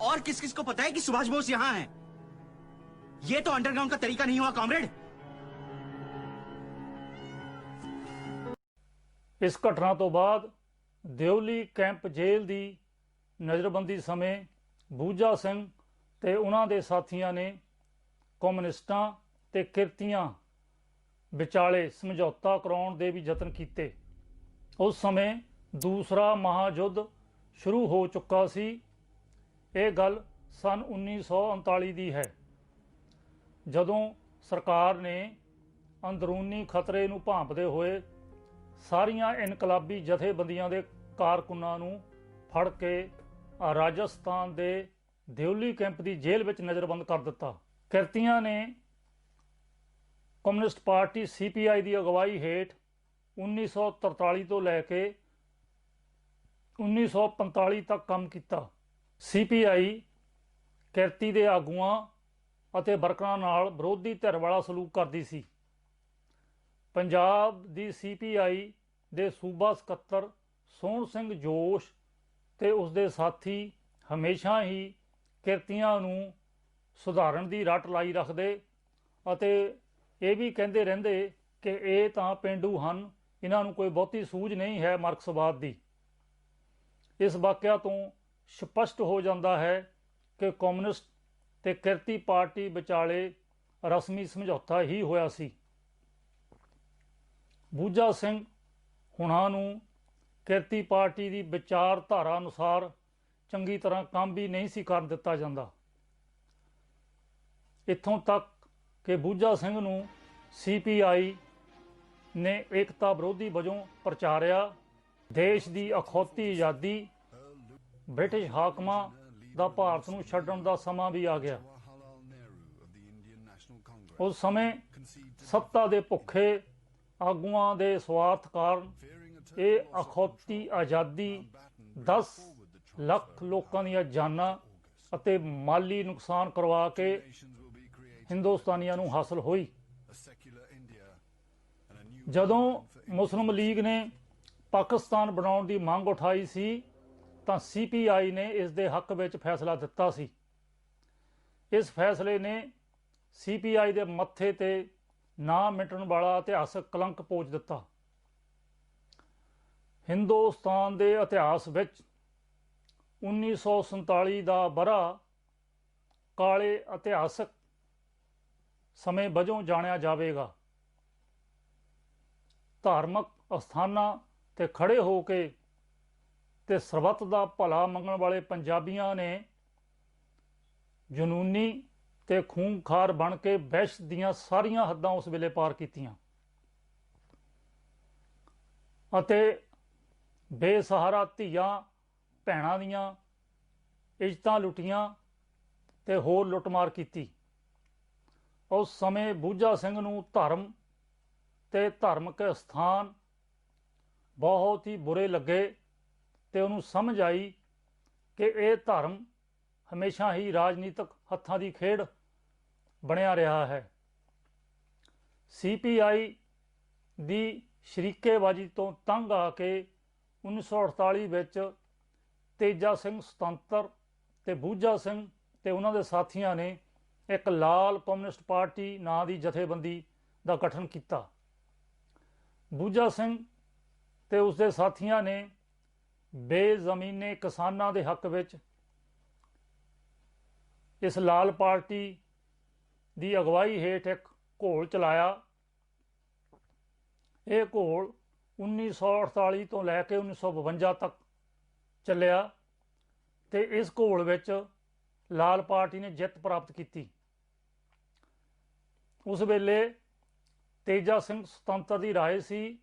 और किस किस को पता है कि सुभाष बोस यहां है? ये तो अंडरग्राउंड का तरीका नहीं हुआ कॉमरेड। इस घटना तो बाद ਦਿਓਲੀ कैंप जेल की नज़रबंदी समय ਬੂਝਾ ਸਿੰਘ ਤੇ ਉਹਨਾਂ ਦੇ ਸਾਥੀਆਂ ਨੇ ਕਮਿਊਨਿਸਟਾਂ ਤੇ ਕਿਰਤੀਆਂ ਵਿਚਾਲੇ ਸਮਝੌਤਾ ਕਰਾਉਣ ਦੇ ਵੀ ਯਤਨ ਕੀਤੇ। ਉਸ ਸਮੇਂ ਦੂਸਰਾ ਮਹਾਯੁੱਧ ਸ਼ੁਰੂ ਹੋ ਚੁੱਕਾ ਸੀ। ਇਹ ਗੱਲ ਸਨ 1939 ਦੀ ਹੈ, ਜਦੋਂ ਸਰਕਾਰ ਨੇ ਅੰਦਰੂਨੀ ਖਤਰੇ ਨੂੰ ਭਾਂਪਦੇ ਹੋਏ ਸਾਰੀਆਂ ਇਨਕਲਾਬੀ ਜਥੇਬੰਦੀਆਂ ਦੇ ਕਾਰਕੁਨਾਂ ਨੂੰ ਫੜ ਕੇ ਰਾਜਸਥਾਨ ਦੇ ਦਿਉਲੀ ਕੈਂਪ ਦੀ ਜੇਲ੍ਹ ਵਿੱਚ ਨਜ਼ਰਬੰਦ ਕਰ ਦਿੱਤਾ। ਕਿਰਤੀਆਂ ਨੇ ਕਮਿਊਨਿਸਟ ਪਾਰਟੀ CPI ਦੀ ਅਗਵਾਈ ਹੇਠ 1943 ਤੋਂ ਲੈ ਕੇ 1945 ਤੱਕ ਕੰਮ ਕੀਤਾ। CPI ਕਿਰਤੀ ਦੇ ਆਗੂਆਂ ਅਤੇ ਵਰਕਰਾਂ ਨਾਲ ਵਿਰੋਧੀ ਧਿਰ ਵਾਲਾ ਸਲੂਕ ਕਰਦੀ ਸੀ। ਪੰਜਾਬ ਦੀ CPI ਦੇ ਸੂਬਾ ਸਕੱਤਰ ਸੋਹਣ ਸਿੰਘ ਜੋਸ਼ ਤੇ ਉਸਦੇ ਸਾਥੀ ਹਮੇਸ਼ਾ ਹੀ ਕਿਰਤੀਆਂ ਨੂੰ ਸੁਧਾਰਨ ਦੀ ਰੱਟ ਲਾਈ ਰੱਖਦੇ ਅਤੇ ਇਹ ਵੀ ਕਹਿੰਦੇ ਰਹਿੰਦੇ ਕਿ ਇਹ ਤਾਂ ਪੇਂਡੂ ਹਨ, ਇਹਨਾਂ ਨੂੰ ਕੋਈ ਬਹੁਤੀ ਸੂਝ ਨਹੀਂ ਹੈ ਮਾਰਕਸਵਾਦ ਦੀ। ਇਸ ਵਾਕਿਆ ਤੋਂ ਸਪਸ਼ਟ ਹੋ ਜਾਂਦਾ ਹੈ ਕਿ ਕਮਿਊਨਿਸਟ ਤੇ ਕਿਰਤੀ ਪਾਰਟੀ ਵਿਚਾਲੇ ਰਸਮੀ ਸਮਝੌਤਾ ਹੀ ਹੋਇਆ ਸੀ। ਬੂਝਾ ਸਿੰਘ ਹੁਣਾਂ ਨੂੰ ਕਿਰਤੀ ਪਾਰਟੀ ਦੀ ਵਿਚਾਰਧਾਰਾ ਅਨੁਸਾਰ ਚੰਗੀ ਤਰ੍ਹਾਂ ਕੰਮ ਵੀ ਨਹੀਂ ਸੀ ਕਰਨ ਦਿੱਤਾ ਜਾਂਦਾ। ਇੱਥੋਂ ਤੱਕ ਕਿ ਬੂਝਾ ਸਿੰਘ ਨੂੰ CPI ਨੇ ਏਕਤਾ ਵਿਰੋਧੀ ਵਜੋਂ ਪ੍ਰਚਾਰਿਆ। ਦੇਸ਼ ਦੀ ਅਖੌਤੀ ਆਜ਼ਾਦੀ, ਬ੍ਰਿਟਿਸ਼ ਹਾਕਮਾਂ ਦਾ ਭਾਰਤ ਨੂੰ ਛੱਡਣ ਦਾ ਸਮਾਂ ਵੀ ਆ ਗਿਆ। ਉਸ ਸਮੇਂ ਸੱਤਾ ਦੇ ਭੁੱਖੇ ਆਗੂਆਂ ਦੇ ਸਵਾਰਥ ਕਾਰਨ ਇਹ ਅਖੌਤੀ ਆਜ਼ਾਦੀ 10 ਲੱਖ ਲੋਕਾਂ ਦੀਆਂ ਜਾਨਾਂ ਅਤੇ ਮਾਲੀ ਨੁਕਸਾਨ ਕਰਵਾ ਕੇ ਹਿੰਦੁਸਤਾਨੀਆਂ ਨੂੰ ਹਾਸਲ ਹੋਈ। ਜਦੋਂ ਮੁਸਲਿਮ ਲੀਗ ਨੇ ਪਾਕਿਸਤਾਨ ਬਣਾਉਣ ਦੀ ਮੰਗ ਉਠਾਈ ਸੀ ਤਾਂ CPI ਨੇ ਇਸ ਦੇ ਹੱਕ ਵਿੱਚ ਫੈਸਲਾ ਦਿੱਤਾ ਸੀ। ਇਸ ਫੈਸਲੇ ਨੇ CPI ਦੇ ਮੱਥੇ ਤੇ ਨਾ ਮਿਟਣ ਵਾਲਾ ਇਤਿਹਾਸਕ ਕਲੰਕ ਪੋਚ ਦਿੱਤਾ। ਹਿੰਦੁਸਤਾਨ ਦੇ ਇਤਿਹਾਸ ਵਿੱਚ 1947 ਦਾ ਵਰ੍ਹਾ ਕਾਲੇ ਇਤਿਹਾਸਕ ਸਮੇਂ ਵਜੋਂ ਜਾਣਿਆ ਜਾਵੇਗਾ। ਧਾਰਮਿਕ ਅਸਥਾਨਾਂ ਤੇ ਖੜੇ ਹੋ ਕੇ ਤੇ ਸਰਬੱਤ ਦਾ ਭਲਾ ਮੰਗਣ ਵਾਲੇ ਪੰਜਾਬੀਆਂ ਨੇ ਜਨੂਨੀ ਤੇ ਖੂੰਖਾਰ ਬਣ ਕੇ ਵਹਿਸ਼ਤ ਦੀਆਂ ਸਾਰੀਆਂ ਹੱਦਾਂ ਉਸ ਵੇਲੇ ਪਾਰ ਕੀਤੀਆਂ ਅਤੇ ਬੇਸਹਾਰਾ ਧੀਆਂ ਭੈਣਾਂ ਦੀਆਂ ਇੱਜ਼ਤਾਂ ਲੁੱਟੀਆਂ ਤੇ ਹੋਰ ਲੁੱਟਮਾਰ ਕੀਤੀ। ਉਸ ਸਮੇਂ ਬੂਝਾ ਸਿੰਘ ਨੂੰ ਧਰਮ ਤੇ ਧਾਰਮਿਕ ਸਥਾਨ ਬਹੁਤ ਹੀ ਬੁਰੇ ਲੱਗੇ ਤੇ ਉਹਨੂੰ ਸਮਝ ਆਈ ਕਿ ਇਹ ਧਰਮ ਹਮੇਸ਼ਾ ਹੀ ਰਾਜਨੀਤਿਕ ਹੱਥਾਂ ਦੀ ਖੇਡ ਬਣਿਆ ਰਿਹਾ ਹੈ। CPI ਦੀ ਸ਼ਰੀਕੇਬਾਜ਼ੀ ਤੋਂ ਤੰਗ ਆ ਕੇ 1948 ਵਿੱਚ ਤੇਜਾ ਸਿੰਘ ਸੁਤੰਤਰ ਤੇ ਬੂਝਾ ਸਿੰਘ ਤੇ ਉਹਨਾਂ ਦੇ ਸਾਥੀਆਂ ਨੇ ਇੱਕ ਲਾਲ ਕਮਿਊਨਿਸਟ ਪਾਰਟੀ ਨਾਂ ਦੀ ਜਥੇਬੰਦੀ ਦਾ ਗਠਨ ਕੀਤਾ। ਬੂਝਾ ਸਿੰਘ ਤੇ ਉਸਦੇ ਸਾਥੀਆਂ ਨੇ ਬੇਜ਼ਮੀਨੇ ਕਿਸਾਨਾਂ ਦੇ ਹੱਕ ਵਿੱਚ ਇਸ ਲਾਲ ਪਾਰਟੀ ਦੀ ਅਗਵਾਈ ਹੇਠ ਇੱਕ ਘੋਲ ਚਲਾਇਆ। ਇਹ ਘੋਲ 1948 ਤੋਂ ਲੈ ਕੇ 1952 ਤੱਕ ਚੱਲਿਆ ਤੇ ਇਸ ਘੋਲ ਵਿੱਚ ਲਾਲ ਪਾਰਟੀ ਨੇ ਜਿੱਤ ਪ੍ਰਾਪਤ ਕੀਤੀ। ਉਸ ਵੇਲੇ ਤੇਜਾ ਸਿੰਘ ਸੁਤੰਤਰ ਦੀ ਰਾਏ ਸੀ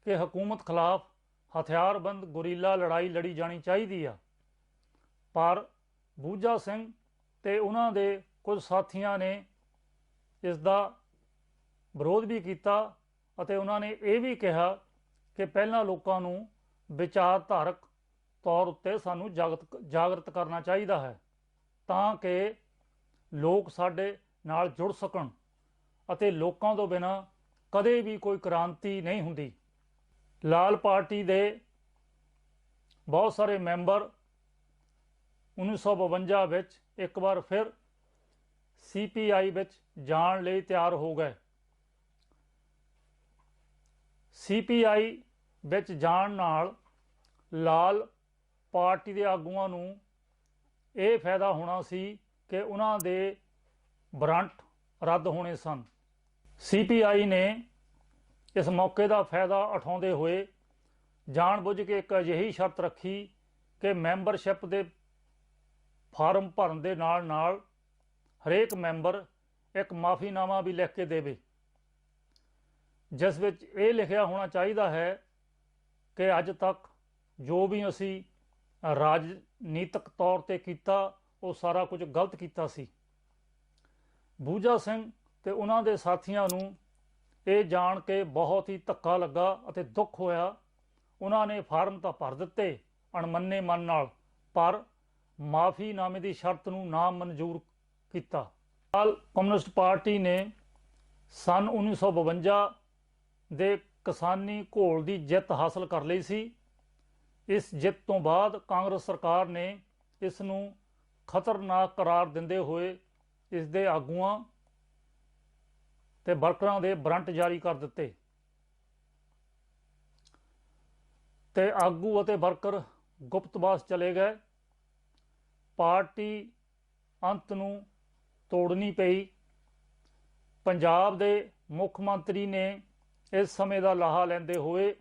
ਕਿ ਹਕੂਮਤ ਖਿਲਾਫ ਹਥਿਆਰਬੰਦ ਗੁਰੀਲਾ ਲੜਾਈ ਲੜੀ ਜਾਣੀ ਚਾਹੀਦੀ ਆ, ਪਰ ਬੂਝਾ ਸਿੰਘ ਤੇ ਉਹਨਾਂ ਦੇ ਕੁਝ ਸਾਥੀਆਂ ਨੇ ਇਸ ਦਾ ਵਿਰੋਧ ਵੀ ਕੀਤਾ ਅਤੇ ਉਹਨਾਂ ਨੇ ਇਹ ਵੀ ਕਿਹਾ ਕਿ ਪਹਿਲਾਂ ਲੋਕਾਂ ਨੂੰ ਵਿਚਾਰਧਾਰਕ ਤੌਰ ਉੱਤੇ ਸਾਨੂੰ ਜਾਗਰਤ ਕਰਨਾ ਚਾਹੀਦਾ ਹੈ ਤਾਂ ਕਿ ਲੋਕ ਸਾਡੇ ਨਾਲ ਜੁੜ ਸਕਣ ਅਤੇ ਲੋਕਾਂ ਤੋਂ ਬਿਨਾਂ ਕਦੇ ਵੀ ਕੋਈ ਕ੍ਰਾਂਤੀ ਨਹੀਂ ਹੁੰਦੀ। ਲਾਲ ਪਾਰਟੀ ਦੇ ਬਹੁਤ ਸਾਰੇ ਮੈਂਬਰ 1952 ਵਿੱਚ ਇੱਕ ਵਾਰ ਫਿਰ CPI ਵਿੱਚ ਜਾਣ ਲਈ ਤਿਆਰ ਹੋ ਗਏ। CPI ਵਿੱਚ ਜਾਣ ਨਾਲ ਲਾਲ ਪਾਰਟੀ ਦੇ ਆਗੂਆਂ ਨੂੰ ਇਹ ਫਾਇਦਾ ਹੋਣਾ ਸੀ ਕਿ ਉਹਨਾਂ ਦੇ ਵਾਰੰਟ ਰੱਦ ਹੋਣੇ ਸਨ। CPI ਨੇ ਇਸ ਮੌਕੇ ਦਾ ਫਾਇਦਾ ਉਠਾਉਂਦੇ ਹੋਏ ਜਾਣਬੁੱਝ ਕੇ ਇੱਕ ਅਜਿਹੀ ਸ਼ਰਤ ਰੱਖੀ ਕਿ ਮੈਂਬਰਸ਼ਿਪ ਦੇ ਫਾਰਮ ਭਰਨ ਦੇ ਨਾਲ ਹਰੇਕ ਮੈਂਬਰ ਇੱਕ ਮਾਫੀਨਾਮਾ ਵੀ ਲਿਖ ਕੇ ਦੇਵੇ, ਜਿਸ ਵਿੱਚ ਇਹ ਲਿਖਿਆ ਹੋਣਾ ਚਾਹੀਦਾ ਹੈ ਕਿ ਅੱਜ ਤੱਕ ਜੋ ਵੀ ਅਸੀਂ ਰਾਜਨੀਤਿਕ ਤੌਰ ਤੇ ਕੀਤਾ ਉਹ ਸਾਰਾ ਕੁਝ ਗਲਤ ਕੀਤਾ ਸੀ। ਬੂਝਾ ਸਿੰਘ ਤੇ ਉਹਨਾਂ ਦੇ ਸਾਥੀਆਂ ਨੂੰ ਇਹ ਜਾਣ ਕੇ ਬਹੁਤ ਹੀ ਧੱਕਾ ਲੱਗਾ ਅਤੇ ਦੁੱਖ ਹੋਇਆ। ਉਹਨਾਂ ਨੇ ਫਾਰਮ ਤਾਂ ਭਰ ਦਿੱਤੇ ਅਣਮੰਨੇ ਮਨ ਨਾਲ, ਪਰ ਮਾਫੀਨਾਮੇ ਦੀ ਸ਼ਰਤ ਨੂੰ ਨਾ ਮਨਜ਼ੂਰ ਕੀਤਾ। ਨਾਲ ਕਮਿਊਨਿਸਟ ਪਾਰਟੀ ਨੇ ਸਨ 1952 ਦੇ ਕਿਸਾਨੀ ਘੋਲ ਦੀ ਜਿੱਤ ਹਾਸਲ ਕਰ ਲਈ ਸੀ। ਇਸ ਜਿੱਤ ਤੋਂ ਬਾਅਦ ਕਾਂਗਰਸ ਸਰਕਾਰ ਨੇ ਇਸ ਨੂੰ ਖਤਰਨਾਕ ਕਰਾਰ ਦਿੰਦੇ ਹੋਏ ਇਸ ਦੇ ਆਗੂਆਂ ਤੇ ਵਰਕਰਾਂ ਦੇ ਵਾਰੰਟ ਜਾਰੀ ਕਰ ਦਿੱਤੇ ਤੇ ਆਗੂ ਅਤੇ ਵਰਕਰ ਗੁਪਤਵਾਸ ਚਲੇ ਗਏ। ਪਾਰਟੀ ਅੰਤ ਨੂੰ ਤੋੜਨੀ ਪਈ। ਪੰਜਾਬ ਦੇ ਮੁੱਖ ਮੰਤਰੀ ਨੇ ਇਸ ਸਮੇਂ ਦਾ ਲਾਹਾ ਲੈਂਦੇ ਹੋਏ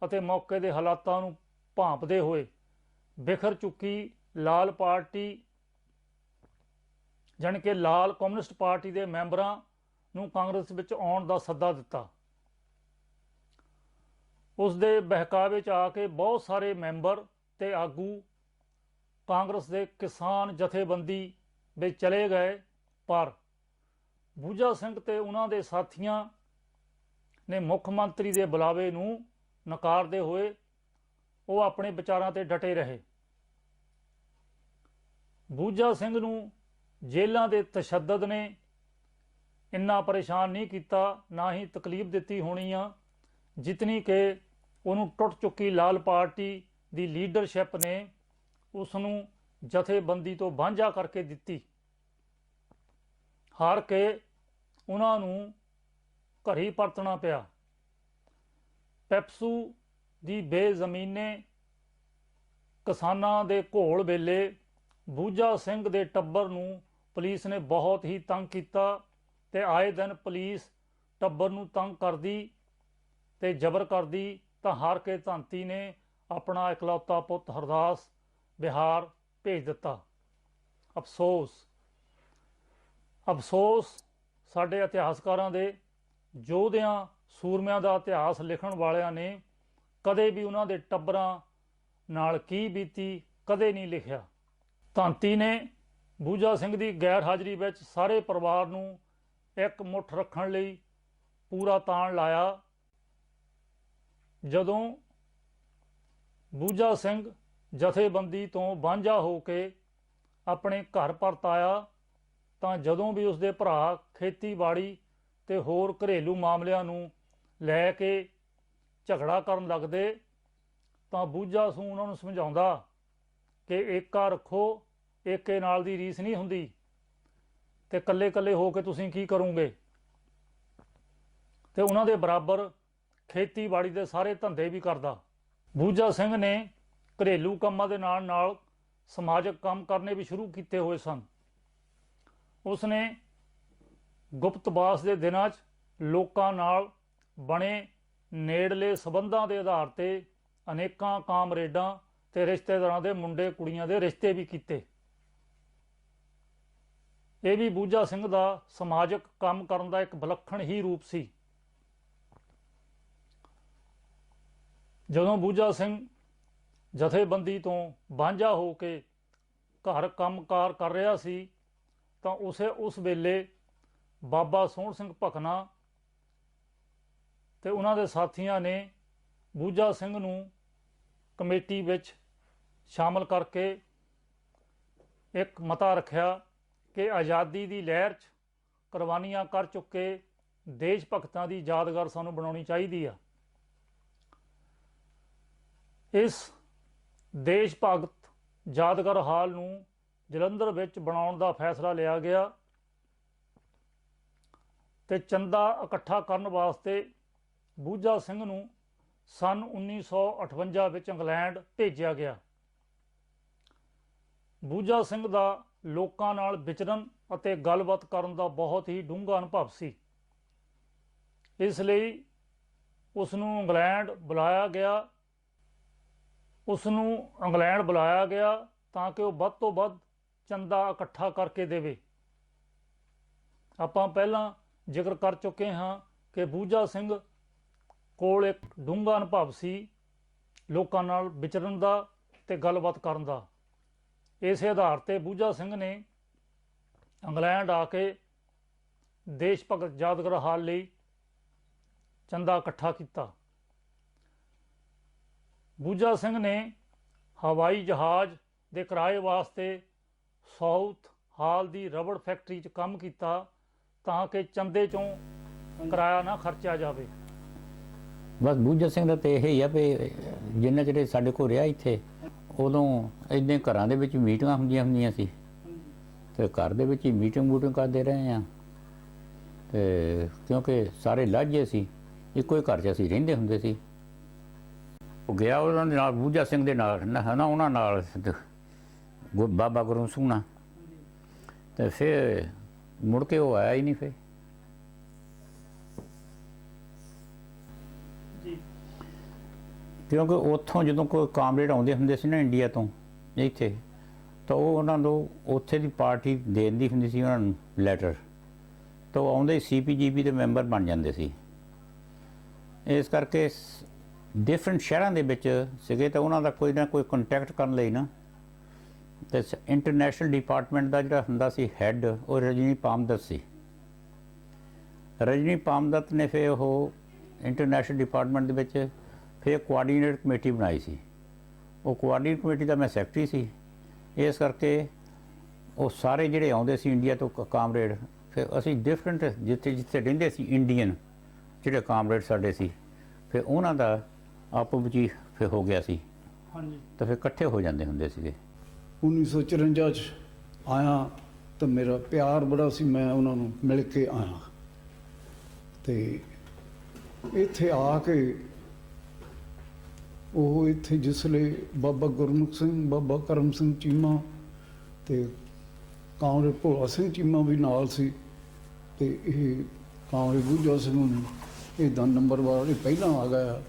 ਅਤੇ ਮੌਕੇ ਦੇ ਹਾਲਾਤਾਂ ਨੂੰ ਭਾਂਪਦੇ ਹੋਏ ਬਿਖਰ ਚੁੱਕੀ ਲਾਲ ਪਾਰਟੀ ਜਾਣੀ ਕਿ ਲਾਲ ਕਮਿਊਨਿਸਟ ਪਾਰਟੀ ਦੇ ਮੈਂਬਰਾਂ ਨੂੰ ਕਾਂਗਰਸ ਵਿੱਚ ਆਉਣ ਦਾ ਸੱਦਾ ਦਿੱਤਾ। ਉਸ ਦੇ ਬਹਿਕਾਵੇ 'ਚ ਆ ਕੇ ਬਹੁਤ ਸਾਰੇ ਮੈਂਬਰ ਤੇ ਆਗੂ ਕਾਂਗਰਸ ਦੇ ਕਿਸਾਨ ਜਥੇਬੰਦੀ ਵਿੱਚ ਚਲੇ ਗਏ, ਪਰ ਬੂਝਾ ਸਿੰਘ ਤੇ ਉਹਨਾਂ ਦੇ ਸਾਥੀਆਂ ਨੇ ਮੁੱਖ ਮੰਤਰੀ ਦੇ ਬੁਲਾਵੇ ਨੂੰ ਨਕਾਰਦੇ ਹੋਏ ਉਹ ਆਪਣੇ ਵਿਚਾਰਾਂ ਤੇ ਡਟੇ ਰਹੇ। ਬੂਝਾ ਸਿੰਘ ਨੂੰ ਜੇਲ੍ਹਾਂ ਦੇ ਤਸ਼ੱਦਦ ਨੇ ਇੰਨਾ ਪਰੇਸ਼ਾਨ ਨਹੀਂ ਕੀਤਾ, ਨਾ ਹੀ ਤਕਲੀਫ ਦਿੱਤੀ ਹੋਣੀ ਆ ਜਿਤਨੀ ਕਿ ਉਹਨੂੰ ਟੁੱਟ ਚੁੱਕੀ ਲਾਲ ਪਾਰਟੀ ਦੀ ਲੀਡਰਸ਼ਿਪ ਨੇ ਉਸ ਨੂੰ ਜਥੇਬੰਦੀ ਤੋਂ ਵਾਂਝਾ ਕਰਕੇ ਦਿੱਤੀ। ਹਾਰ ਕੇ ਉਹਨਾਂ ਨੂੰ ਘਰੀ ਪਰਤਣਾ ਪਿਆ। ਪੈਪਸੂ ਦੀ ਬੇਜ਼ਮੀਨੇ ਕਿਸਾਨਾਂ ਦੇ ਘੋਲ ਵੇਲੇ ਬੂਝਾ ਸਿੰਘ ਦੇ ਟੱਬਰ ਨੂੰ ਪੁਲਿਸ ਨੇ ਬਹੁਤ ਹੀ ਤੰਗ ਕੀਤਾ ਤੇ ਆਏ ਦਿਨ ਪੁਲਿਸ ਟੱਬਰ ਨੂੰ ਤੰਗ ਕਰਦੀ ਤੇ ਜ਼ਬਰ ਕਰਦੀ, ਤਾਂ ਹਾਰ ਕੇ ਧਾਂਤੀ ਨੇ ਆਪਣਾ ਇਕਲੌਤਾ ਪੁੱਤ ਹਰਦਾਸ ਬਿਹਾਰ ਭੇਜ ਦਿੱਤਾ। ਅਫਸੋਸ ਸਾਡੇ ਇਤਿਹਾਸਕਾਰਾਂ ਦੇ ਯੋਧਿਆਂ ਸੂਰਮਿਆਂ ਦਾ ਇਤਿਹਾਸ ਲਿਖਣ ਵਾਲਿਆਂ ਨੇ ਕਦੇ ਵੀ ਉਹਨਾਂ ਦੇ ਟੱਬਰਾਂ ਨਾਲ ਕੀ ਬੀਤੀ ਕਦੇ ਨਹੀਂ ਲਿਖਿਆ। ਧਾਂਤੀ ਨੇ ਬੂਝਾ ਸਿੰਘ ਦੀ ਗੈਰ ਹਾਜ਼ਰੀ ਵਿੱਚ ਸਾਰੇ ਪਰਿਵਾਰ ਨੂੰ ਇੱਕ ਮੁੱਠ ਰੱਖਣ ਲਈ ਪੂਰਾ ਤਾਣ ਲਾਇਆ। ਜਦੋਂ ਬੂਝਾ ਸਿੰਘ ਜਥੇਬੰਦੀ ਤੋਂ ਵਾਂਝਾ ਹੋ ਕੇ ਆਪਣੇ ਘਰ ਪਰਤ ਆਇਆ, ਤਾਂ ਜਦੋਂ ਵੀ ਉਸਦੇ ਭਰਾ ਖੇਤੀਬਾੜੀ ਤੇ ਹੋਰ ਘਰੇਲੂ ਮਾਮਲਿਆਂ ਨੂੰ ਲੈ ਕੇ ਝਗੜਾ ਕਰਨ ਲੱਗਦੇ, ਤਾਂ ਬੂਝਾ ਸਿੰਘ ਉਹਨਾਂ ਨੂੰ ਸਮਝਾਉਂਦਾ ਕਿ ਏਕਾ ਰੱਖੋ, ਏਕੇ ਨਾਲ ਦੀ ਰੀਸ ਨਹੀਂ ਹੁੰਦੀ ਤੇ ਇਕੱਲੇ ਹੋ ਕੇ ਤੁਸੀਂ ਕੀ ਕਰੋਗੇ। ਤੇ ਉਹਨਾਂ ਦੇ ਬਰਾਬਰ ਖੇਤੀਬਾੜੀ ਦੇ ਸਾਰੇ ਧੰਦੇ ਵੀ ਕਰਦਾ। ਬੂਝਾ ਸਿੰਘ ਨੇ ਘਰੇਲੂ ਕੰਮਾਂ ਦੇ ਨਾਲ ਸਮਾਜਿਕ ਕੰਮ ਕਰਨੇ ਵੀ ਸ਼ੁਰੂ ਕੀਤੇ ਹੋਏ ਸਨ। ਉਸਨੇ ਗੁਪਤਵਾਸ ਦੇ ਦਿਨਾਂ 'ਚ ਲੋਕਾਂ ਨਾਲ ਬਣੇ ਨੇੜਲੇ ਸਬੰਧਾਂ ਦੇ ਆਧਾਰ ਤੇ ਅਨੇਕਾਂ ਕਾਮਰੇਡਾਂ ਤੇ ਰਿਸ਼ਤੇਦਾਰਾਂ ਦੇ ਮੁੰਡੇ ਕੁੜੀਆਂ ਦੇ ਰਿਸ਼ਤੇ ਵੀ ਕੀਤੇ। ਇਹ ਵੀ ਬੂਝਾ ਸਿੰਘ ਦਾ ਸਮਾਜਿਕ ਕੰਮ ਕਰਨ ਦਾ ਇੱਕ ਵਿਲੱਖਣ ਹੀ ਰੂਪ ਸੀ। ਜਦੋਂ ਬੂਝਾ ਸਿੰਘ ਜਥੇਬੰਦੀ ਤੋਂ ਵਾਂਝਾ ਹੋ ਕੇ ਘਰ ਕੰਮਕਾਰ ਕਰ ਰਿਹਾ ਸੀ, ਤਾਂ ਉਸ ਵੇਲੇ ਬਾਬਾ ਸੋਹਣ ਸਿੰਘ ਭਕਨਾ ਤੇ ਉਹਨਾਂ ਦੇ ਸਾਥੀਆਂ ਨੇ ਬੂਝਾ ਸਿੰਘ ਨੂੰ ਕਮੇਟੀ ਵਿੱਚ ਸ਼ਾਮਲ ਕਰਕੇ ਇੱਕ ਮਤਾ ਰੱਖਿਆ ਕਿ ਆਜ਼ਾਦੀ ਦੀ ਲਹਿਰ 'ਚ ਕੁਰਬਾਨੀਆਂ ਕਰ ਚੁੱਕੇ ਦੇਸ਼ ਭਗਤਾਂ ਦੀ ਯਾਦਗਾਰ ਸਾਨੂੰ ਬਣਾਉਣੀ ਚਾਹੀਦੀ ਆ। ਇਸ ਦੇਸ਼ ਭਗਤ ਯਾਦਗਾਰ ਹਾਲ ਨੂੰ ਜਲੰਧਰ ਵਿੱਚ ਬਣਾਉਣ ਦਾ ਫੈਸਲਾ ਲਿਆ ਗਿਆ ਤੇ ਚੰਦਾ ਇਕੱਠਾ ਕਰਨ ਵਾਸਤੇ ਬੂਝਾ ਸਿੰਘ ਨੂੰ ਸਨ 1958 ਵਿੱਚ ਇੰਗਲੈਂਡ ਭੇਜਿਆ ਗਿਆ। ਬੂਝਾ ਸਿੰਘ ਦਾ ਲੋਕਾਂ ਨਾਲ ਵਿਚਰਨ ਅਤੇ ਗੱਲਬਾਤ ਕਰਨ ਦਾ ਬਹੁਤ ਹੀ ਡੂੰਘਾ ਅਨੁਭਵ ਸੀ। ਇਸ ਲਈ ਉਸ ਨੂੰ ਇੰਗਲੈਂਡ ਬੁਲਾਇਆ ਗਿਆ ਤਾਂ ਕਿ ਉਹ ਵੱਧ ਤੋਂ ਵੱਧ ਚੰਦਾ ਇਕੱਠਾ ਕਰਕੇ ਦੇਵੇ। ਆਪਾਂ ਪਹਿਲਾਂ ਜ਼ਿਕਰ ਕਰ ਚੁੱਕੇ ਹਾਂ ਕਿ ਬੂਝਾ ਸਿੰਘ ਕੋਲ ਇੱਕ ਡੂੰਘਾ ਅਨੁਭਵ ਸੀ ਲੋਕਾਂ ਨਾਲ ਵਿਚਰਨ ਦਾ ਤੇ ਗੱਲਬਾਤ ਕਰਨ ਦਾ। ਇਸੇ ਆਧਾਰ ਤੇ ਬੂਝਾ ਸਿੰਘ ਨੇ ਇੰਗਲੈਂਡ ਆ ਕੇ ਦੇਸ਼ ਭਗਤ ਯਾਦਗਾਰ ਹਾਲ ਲਈ ਚੰਦਾ ਇਕੱਠਾ ਕੀਤਾ। ਬੂਝਾ ਸਿੰਘ ਨੇ ਹਵਾਈ ਜਹਾਜ਼ ਦੇ ਕਿਰਾਏ ਵਾਸਤੇ ਸਾਊਥ ਹਾਲ ਦੀ ਰਬੜ ਫੈਕਟਰੀ 'ਚ ਕੰਮ ਕੀਤਾ ਤਾਂ ਕਿ ਚੰਦੇ 'ਚੋਂ ਕਿਰਾਇਆ ਨਾ ਖਰਚਿਆ ਜਾਵੇ। ਬਸ ਬੂਝਾ ਸਿੰਘ ਦਾ ਤਾਂ ਇਹ ਹੀ ਆ ਵੀ ਜਿੰਨਾ ਚਿਰ ਸਾਡੇ ਕੋਲ ਰਿਹਾ ਇੱਥੇ, ਉਦੋਂ ਇੱਦਾਂ ਘਰਾਂ ਦੇ ਵਿੱਚ ਮੀਟਿੰਗਾਂ ਹੁੰਦੀਆਂ ਸੀ ਤੇ ਘਰ ਦੇ ਵਿੱਚ ਹੀ ਮੀਟਿੰਗ ਕਰਦੇ ਰਹੇ ਹਾਂ। ਤੇ ਕਿਉਂਕਿ ਸਾਰੇ ਲਾਝੇ ਸੀ, ਇੱਕੋ ਹੀ ਘਰ 'ਚ ਅਸੀਂ ਰਹਿੰਦੇ ਹੁੰਦੇ ਸੀ। ਉਹ ਗਿਆ ਉਹਨਾਂ ਦੇ ਨਾਲ, ਬੂਝਾ ਸਿੰਘ ਦੇ ਨਾਲ ਨਾ ਉਹਨਾਂ ਨਾਲ ਬਾਬਾ ਗੁਰੂ ਸਿੰਘ ਨਾਲ, ਤੇ ਫਿਰ ਮੁੜ ਕੇ ਉਹ ਆਇਆ ਹੀ ਨਹੀਂ। ਫਿਰ ਕਿਉਂਕਿ ਉੱਥੋਂ ਜਦੋਂ ਕੋਈ ਕਾਮਰੇਡ ਆਉਂਦੇ ਹੁੰਦੇ ਸੀ ਨਾ ਇੰਡੀਆ ਤੋਂ ਇੱਥੇ, ਤਾਂ ਉਹ ਉਹਨਾਂ ਨੂੰ ਉੱਥੇ ਦੀ ਪਾਰਟੀ ਦੇ ਦਿੰਦੀ ਹੁੰਦੀ ਸੀ ਉਹਨਾਂ ਨੂੰ ਲੈਟਰ, ਤਾਂ ਉਹ ਆਉਂਦੇ CPGB ਦੇ ਮੈਂਬਰ ਬਣ ਜਾਂਦੇ ਸੀ। ਇਸ ਕਰਕੇ ਡਿਫਰੈਂਟ ਸ਼ਹਿਰਾਂ ਦੇ ਵਿੱਚ ਸੀਗੇ, ਤਾਂ ਉਹਨਾਂ ਦਾ ਕੋਈ ਨਾ ਕੋਈ ਕੰਟੈਕਟ ਕਰਨ ਲਈ ਨਾ, ਤੇ ਇੰਟਰਨੈਸ਼ਨਲ ਡਿਪਾਰਟਮੈਂਟ ਦਾ ਜਿਹੜਾ ਹੁੰਦਾ ਸੀ ਹੈੱਡ, ਉਹ ਰਜਨੀ ਪਾਮਦੱਤ ਸੀ। ਰਜਨੀ ਪਾਮਦੱਤ ਨੇ ਫਿਰ ਉਹ ਇੰਟਰਨੈਸ਼ਨਲ ਡਿਪਾਰਟਮੈਂਟ ਦੇ ਵਿੱਚ ਫਿਰ ਕੋਆਰਡੀਨੇਟ ਕਮੇਟੀ ਬਣਾਈ ਸੀ। ਉਹ ਕੋਆਰਡੀਨੇਟ ਕਮੇਟੀ ਦਾ ਮੈਂ ਸੈਕਟਰੀ ਸੀ। ਇਸ ਕਰਕੇ ਉਹ ਸਾਰੇ ਜਿਹੜੇ ਆਉਂਦੇ ਸੀ ਇੰਡੀਆ ਤੋਂ ਕਾਮਰੇਡ, ਫਿਰ ਅਸੀਂ ਡਿਫਰੈਂਟ ਜਿੱਥੇ ਰਹਿੰਦੇ ਸੀ ਇੰਡੀਅਨ ਜਿਹੜੇ ਕਾਮਰੇਡ ਸਾਡੇ ਸੀ, ਫਿਰ ਉਹਨਾਂ ਦਾ ਆਪੋ ਵਿੱਚ ਹੀ ਫਿਰ ਹੋ ਗਿਆ ਸੀ। ਹਾਂਜੀ। ਤਾਂ ਫਿਰ ਇਕੱਠੇ ਹੋ ਜਾਂਦੇ ਹੁੰਦੇ ਸੀਗੇ। 1954 'ਚ ਆਇਆ ਤਾਂ ਮੇਰਾ ਪਿਆਰ ਬੜਾ ਸੀ, ਮੈਂ ਉਹਨਾਂ ਨੂੰ ਮਿਲ ਕੇ ਆਇਆ। ਤੇ ਇੱਥੇ ਆ ਕੇ ਉਹ ਇੱਥੇ ਜਿਸਲੇ ਬਾਬਾ ਗੁਰਮੁਖ ਸਿੰਘ, ਬਾਬਾ ਕਰਮ ਸਿੰਘ ਚੀਮਾ ਤੇ ਕਾਂਗਰਸ ਭੋਲਾ ਸਿੰਘ ਚੀਮਾ ਵੀ ਨਾਲ ਸੀ, ਤੇ ਇਹ ਕਾਂਗਰਸ ਬੂਝਾ ਸਿੰਘ ਨੂੰ ਇਹ 10 ਨੰਬਰ ਵਾਲੇ ਪਹਿਲਾਂ ਆ ਗਿਆ।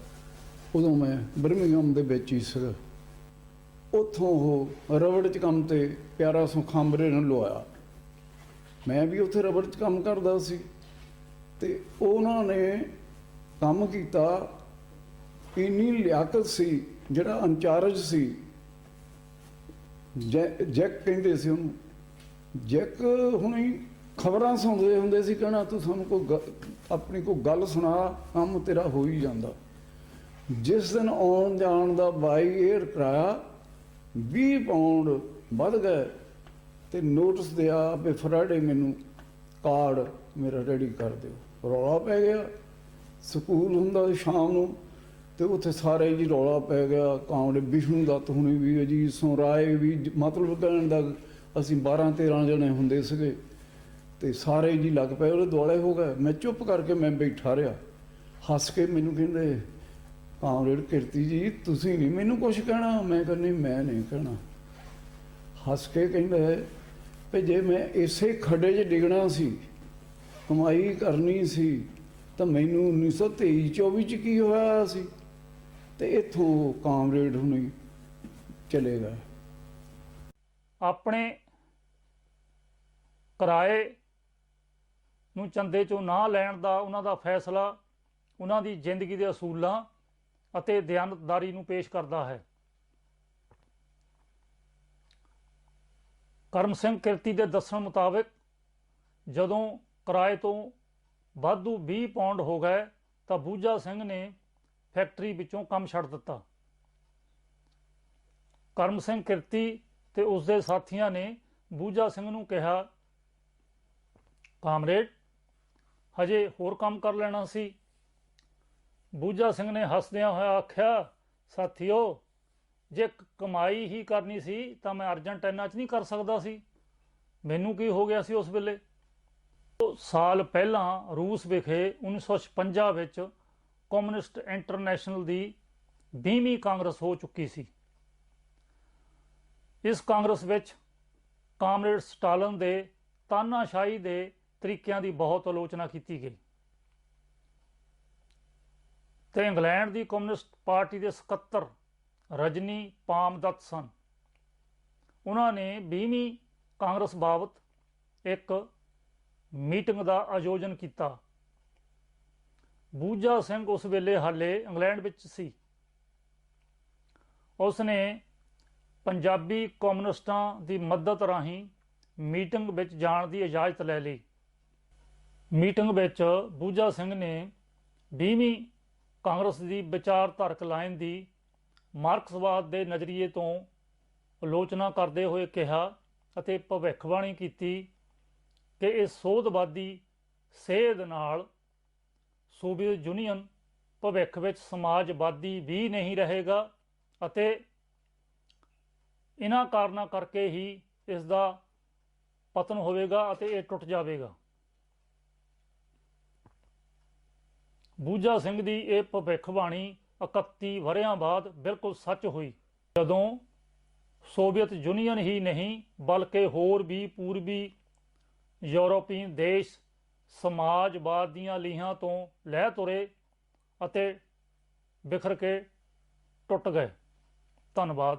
ਉਦੋਂ ਮੈਂ ਬਰਮਿੰਘਮ ਦੇ ਵਿੱਚ ਹੀ ਸੀਗਾ। ਉੱਥੋਂ ਉਹ ਰਬੜ 'ਚ ਕੰਮ ਤੇ ਪਿਆਰਾ ਸਿੰਘ ਖਾਂਬਰੇ ਨੂੰ ਲਵਾਇਆ। ਮੈਂ ਵੀ ਉੱਥੇ ਰਬੜ 'ਚ ਕੰਮ ਕਰਦਾ ਸੀ, ਤੇ ਉਹਨਾਂ ਨੇ ਕੰਮ ਕੀਤਾ। ਇੰਨੀ ਲਿਆਕਤ ਸੀ, ਜਿਹੜਾ ਇੰਚਾਰਜ ਸੀ ਜੈਕ ਕਹਿੰਦੇ ਸੀ ਉਹਨੂੰ, ਜੈਕ ਹੁਣੀ ਖਬਰਾਂ ਸੁਣਦੇ ਹੁੰਦੇ ਸੀ, ਕਹਿਣਾ ਤੂੰ ਸਾਨੂੰ ਕੋਈ ਆਪਣੀ ਕੋਈ ਗੱਲ ਸੁਣਾ, ਕੰਮ ਤੇਰਾ ਹੋ ਹੀ ਜਾਂਦਾ। ਜਿਸ ਦਿਨ ਆਉਣ ਜਾਣ ਦਾ ਬਾਈ ਏਅਰ ਕਰਾਇਆ, 20 ਪਾਉਂਡ ਵੱਧ ਗਏ, ਤੇ ਨੋਟਿਸ ਦਿਆ ਵੀ ਫਰਾਈਡੇ ਮੈਨੂੰ ਕਾਰਡ ਮੇਰਾ ਰੈਡੀ ਕਰ ਦਿਓ। ਰੌਲਾ ਪੈ ਗਿਆ। ਸਕੂਲ ਹੁੰਦਾ ਸੀ ਸ਼ਾਮ ਨੂੰ, ਤੇ ਉੱਥੇ ਸਾਰੇ ਜੀ ਰੌਲਾ ਪੈ ਗਿਆ। ਕਾਂਵੜੇ ਵਿਸ਼ਨੂੰ ਦੱਤ ਹੁਣੀ ਵੀ, ਅਜੀਤ ਸਿੰਘ ਰਾਏ ਵੀ, ਮਤਲਬ ਕਹਿਣ ਦਾ ਅਸੀਂ 12-13 ਜਣੇ ਹੁੰਦੇ ਸੀਗੇ, ਤੇ ਸਾਰੇ ਜੀ ਲੱਗ ਪਏ, ਉਹਦੇ ਦੁਆਲੇ ਹੋ ਗਏ। ਮੈਂ ਚੁੱਪ ਕਰਕੇ ਮੈਂ ਬੈਠਾ ਰਿਹਾ। ਹੱਸ ਕੇ ਮੈਨੂੰ ਕਹਿੰਦੇ, ਕਾਮਰੇਡ ਕਿਰਤੀ ਜੀ ਤੁਸੀਂ ਨਹੀਂ ਮੈਨੂੰ ਕੁਛ ਕਹਿਣਾ? ਮੈਂ ਕਹਿੰਦੀ ਮੈਂ ਨਹੀਂ ਕਹਿਣਾ। ਹੱਸ ਕੇ ਕਹਿੰਦੇ ਵੀ ਜੇ ਮੈਂ ਇਸੇ ਖੱਡੇ 'ਚ ਡਿੱਗਣਾ ਸੀ, ਕਮਾਈ ਕਰਨੀ ਸੀ, ਤਾਂ ਮੈਨੂੰ 1923-24 'ਚ ਕੀ ਹੋਇਆ ਸੀ? ਤੇ ਇੱਥੋਂ ਕਾਮਰੇਡ ਹੁਣੀ ਚਲੇ ਗਏ। ਆਪਣੇ ਕਿਰਾਏ ਨੂੰ ਚੰਦੇ 'ਚੋਂ ਨਾ ਲੈਣ ਦਾ ਉਹਨਾਂ ਦਾ ਫੈਸਲਾ ਉਹਨਾਂ ਦੀ ਜ਼ਿੰਦਗੀ ਦੇ ਅਸੂਲਾਂ ਅਤੇ ਦਿਆਨਤਦਾਰੀ ਨੂੰ ਪੇਸ਼ ਕਰਦਾ ਹੈ। ਕਰਮ ਸਿੰਘ ਕਿਰਤੀ ਦੇ ਦੱਸਣ ਮੁਤਾਬਕ ਜਦੋਂ ਕਿਰਾਏ ਤੋਂ ਵਾਧੂ 20 ਪਾਉਂਡ ਹੋ ਗਏ ਤਾਂ ਬੂਝਾ ਸਿੰਘ ਨੇ ਫੈਕਟਰੀ ਵਿੱਚੋਂ ਕੰਮ ਛੱਡ ਦਿੱਤਾ। ਕਰਮ ਸਿੰਘ ਕਿਰਤੀ ਤੇ ਉਸਦੇ ਸਾਥੀਆਂ ਨੇ ਬੂਝਾ ਸਿੰਘ ਨੂੰ ਕਿਹਾ, ਕਾਮਰੇਡ ਹਜੇ ਹੋਰ ਕੰਮ ਕਰ ਲੈਣਾ ਸੀ। ਬੂਝਾ ਸਿੰਘ ਨੇ ਹੱਸਦਿਆਂ ਹੋਇਆ ਆਖਿਆ, ਸਾਥੀਓ ਜੇ ਕਮਾਈ ਹੀ ਕਰਨੀ ਸੀ ਤਾਂ ਮੈਂ ਅਰਜਨਟੀਨਾ 'ਚ ਨਹੀਂ ਕਰ ਸਕਦਾ ਸੀ। ਮੈਨੂੰ ਕੀ ਹੋ ਗਿਆ ਸੀ ਉਸ ਵੇਲੇ? ਸਾਲ ਪਹਿਲਾਂ ਰੂਸ ਵਿਖੇ 1956 ਵਿੱਚ ਕਮਿਊਨਿਸਟ ਇੰਟਰਨੈਸ਼ਨਲ ਦੀ 20ਵੀਂ ਕਾਂਗਰਸ ਹੋ ਚੁੱਕੀ ਸੀ। ਇਸ ਕਾਂਗਰਸ ਵਿੱਚ ਕਾਮਰੇਡ ਸਟਾਲਨ ਦੇ ਤਾਨਾਸ਼ਾਹੀ ਦੇ ਤਰੀਕਿਆਂ ਦੀ ਬਹੁਤ ਆਲੋਚਨਾ ਕੀਤੀ ਗਈ ਤੇ ਇੰਗਲੈਂਡ ਦੀ ਕਮਿਊਨਿਸਟ ਪਾਰਟੀ ਦੇ ਸਕੱਤਰ ਰਜਨੀ ਪਾਮਦੱਤ ਸਨ। ਉਹਨਾਂ ਨੇ 20ਵੀਂ ਕਾਂਗਰਸ ਬਾਬਤ ਇੱਕ ਮੀਟਿੰਗ ਦਾ ਆਯੋਜਨ ਕੀਤਾ। ਬੂਝਾ ਸਿੰਘ ਉਸ ਵੇਲੇ ਹਾਲੇ ਇੰਗਲੈਂਡ ਵਿੱਚ ਸੀ। ਉਸਨੇ ਪੰਜਾਬੀ ਕਮਿਊਨਿਸਟਾਂ ਦੀ ਮਦਦ ਰਾਹੀਂ ਮੀਟਿੰਗ ਵਿੱਚ ਜਾਣ ਦੀ ਇਜਾਜ਼ਤ ਲੈ ਲਈ। ਮੀਟਿੰਗ ਵਿੱਚ ਬੂਝਾ ਸਿੰਘ ਨੇ 20ਵੀਂ ਕਾਂਗਰਸ ਦੀ ਵਿਚਾਰਧਾਰਕ ਲਾਈਨ ਦੀ ਮਾਰਕਸਵਾਦ ਦੇ ਨਜ਼ਰੀਏ ਤੋਂ ਆਲੋਚਨਾ ਕਰਦੇ ਹੋਏ ਕਿਹਾ ਅਤੇ ਭਵਿੱਖਬਾਣੀ ਕੀਤੀ ਕਿ ਇਸ ਸੋਧਵਾਦੀ ਸੇਧ ਨਾਲ ਸੋਵੀਅਤ ਯੂਨੀਅਨ ਭਵਿੱਖ ਵਿੱਚ ਸਮਾਜਵਾਦੀ ਵੀ ਨਹੀਂ ਰਹੇਗਾ ਅਤੇ ਇਹਨਾਂ ਕਾਰਨਾਂ ਕਰਕੇ ਹੀ ਇਸ ਦਾ ਪਤਨ ਹੋਵੇਗਾ ਅਤੇ ਇਹ ਟੁੱਟ ਜਾਵੇਗਾ। ਬੂਝਾ ਸਿੰਘ ਦੀ ਇਹ ਭਵਿੱਖਬਾਣੀ 31 ਵਰ੍ਹਿਆਂ ਬਾਅਦ ਬਿਲਕੁਲ ਸੱਚ ਹੋਈ, ਜਦੋਂ ਸੋਵੀਅਤ ਯੂਨੀਅਨ ਹੀ ਨਹੀਂ ਬਲਕਿ ਹੋਰ ਵੀ ਪੂਰਬੀ ਯੂਰਪੀ ਦੇਸ਼ ਸਮਾਜਵਾਦ ਦੀਆਂ ਲੀਹਾਂ ਤੋਂ ਲਹਿ ਤੁਰੇ ਅਤੇ ਬਿਖਰ ਕੇ ਟੁੱਟ ਗਏ। ਧੰਨਵਾਦ।